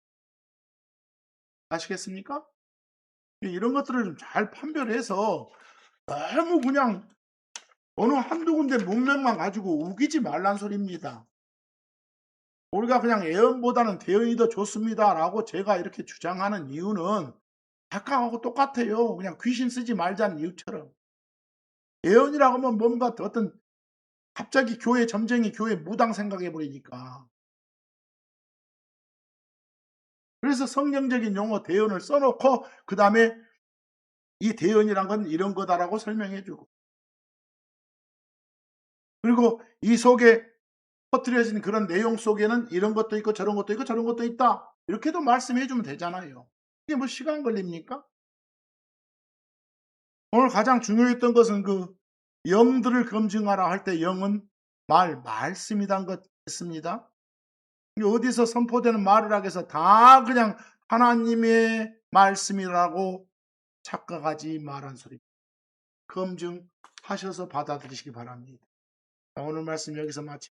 아시겠습니까? 이런 것들을 좀 잘 판별해서 너무 그냥 어느 한두 군데 문맥만 가지고 우기지 말란 소리입니다. 우리가 그냥 예언보다는 대언이 더 좋습니다라고 제가 이렇게 주장하는 이유는 각각하고 똑같아요. 그냥 귀신 쓰지 말자는 이유처럼. 예언이라고 하면 뭔가 어떤 갑자기 교회 점쟁이 교회 무당 생각해 버리니까. 그래서 성경적인 용어 대언을 써 놓고 그다음에 이 대언이란 건 이런 거다라고 설명해 주고. 그리고 이 속에 퍼뜨려진 그런 내용 속에는 이런 것도 있고 저런 것도 있고 저런 것도 있다. 이렇게도 말씀해 주면 되잖아요. 이게 뭐 시간 걸립니까? 오늘 가장 중요했던 것은 그 영들을 검증하라 할 때 영은 말씀이란 것 했습니다. 어디서 선포되는 말을 하기 위해서 다 그냥 하나님의 말씀이라고 착각하지 말한 소리. 검증하셔서 받아들이시기 바랍니다. 오늘 말씀 여기서 마치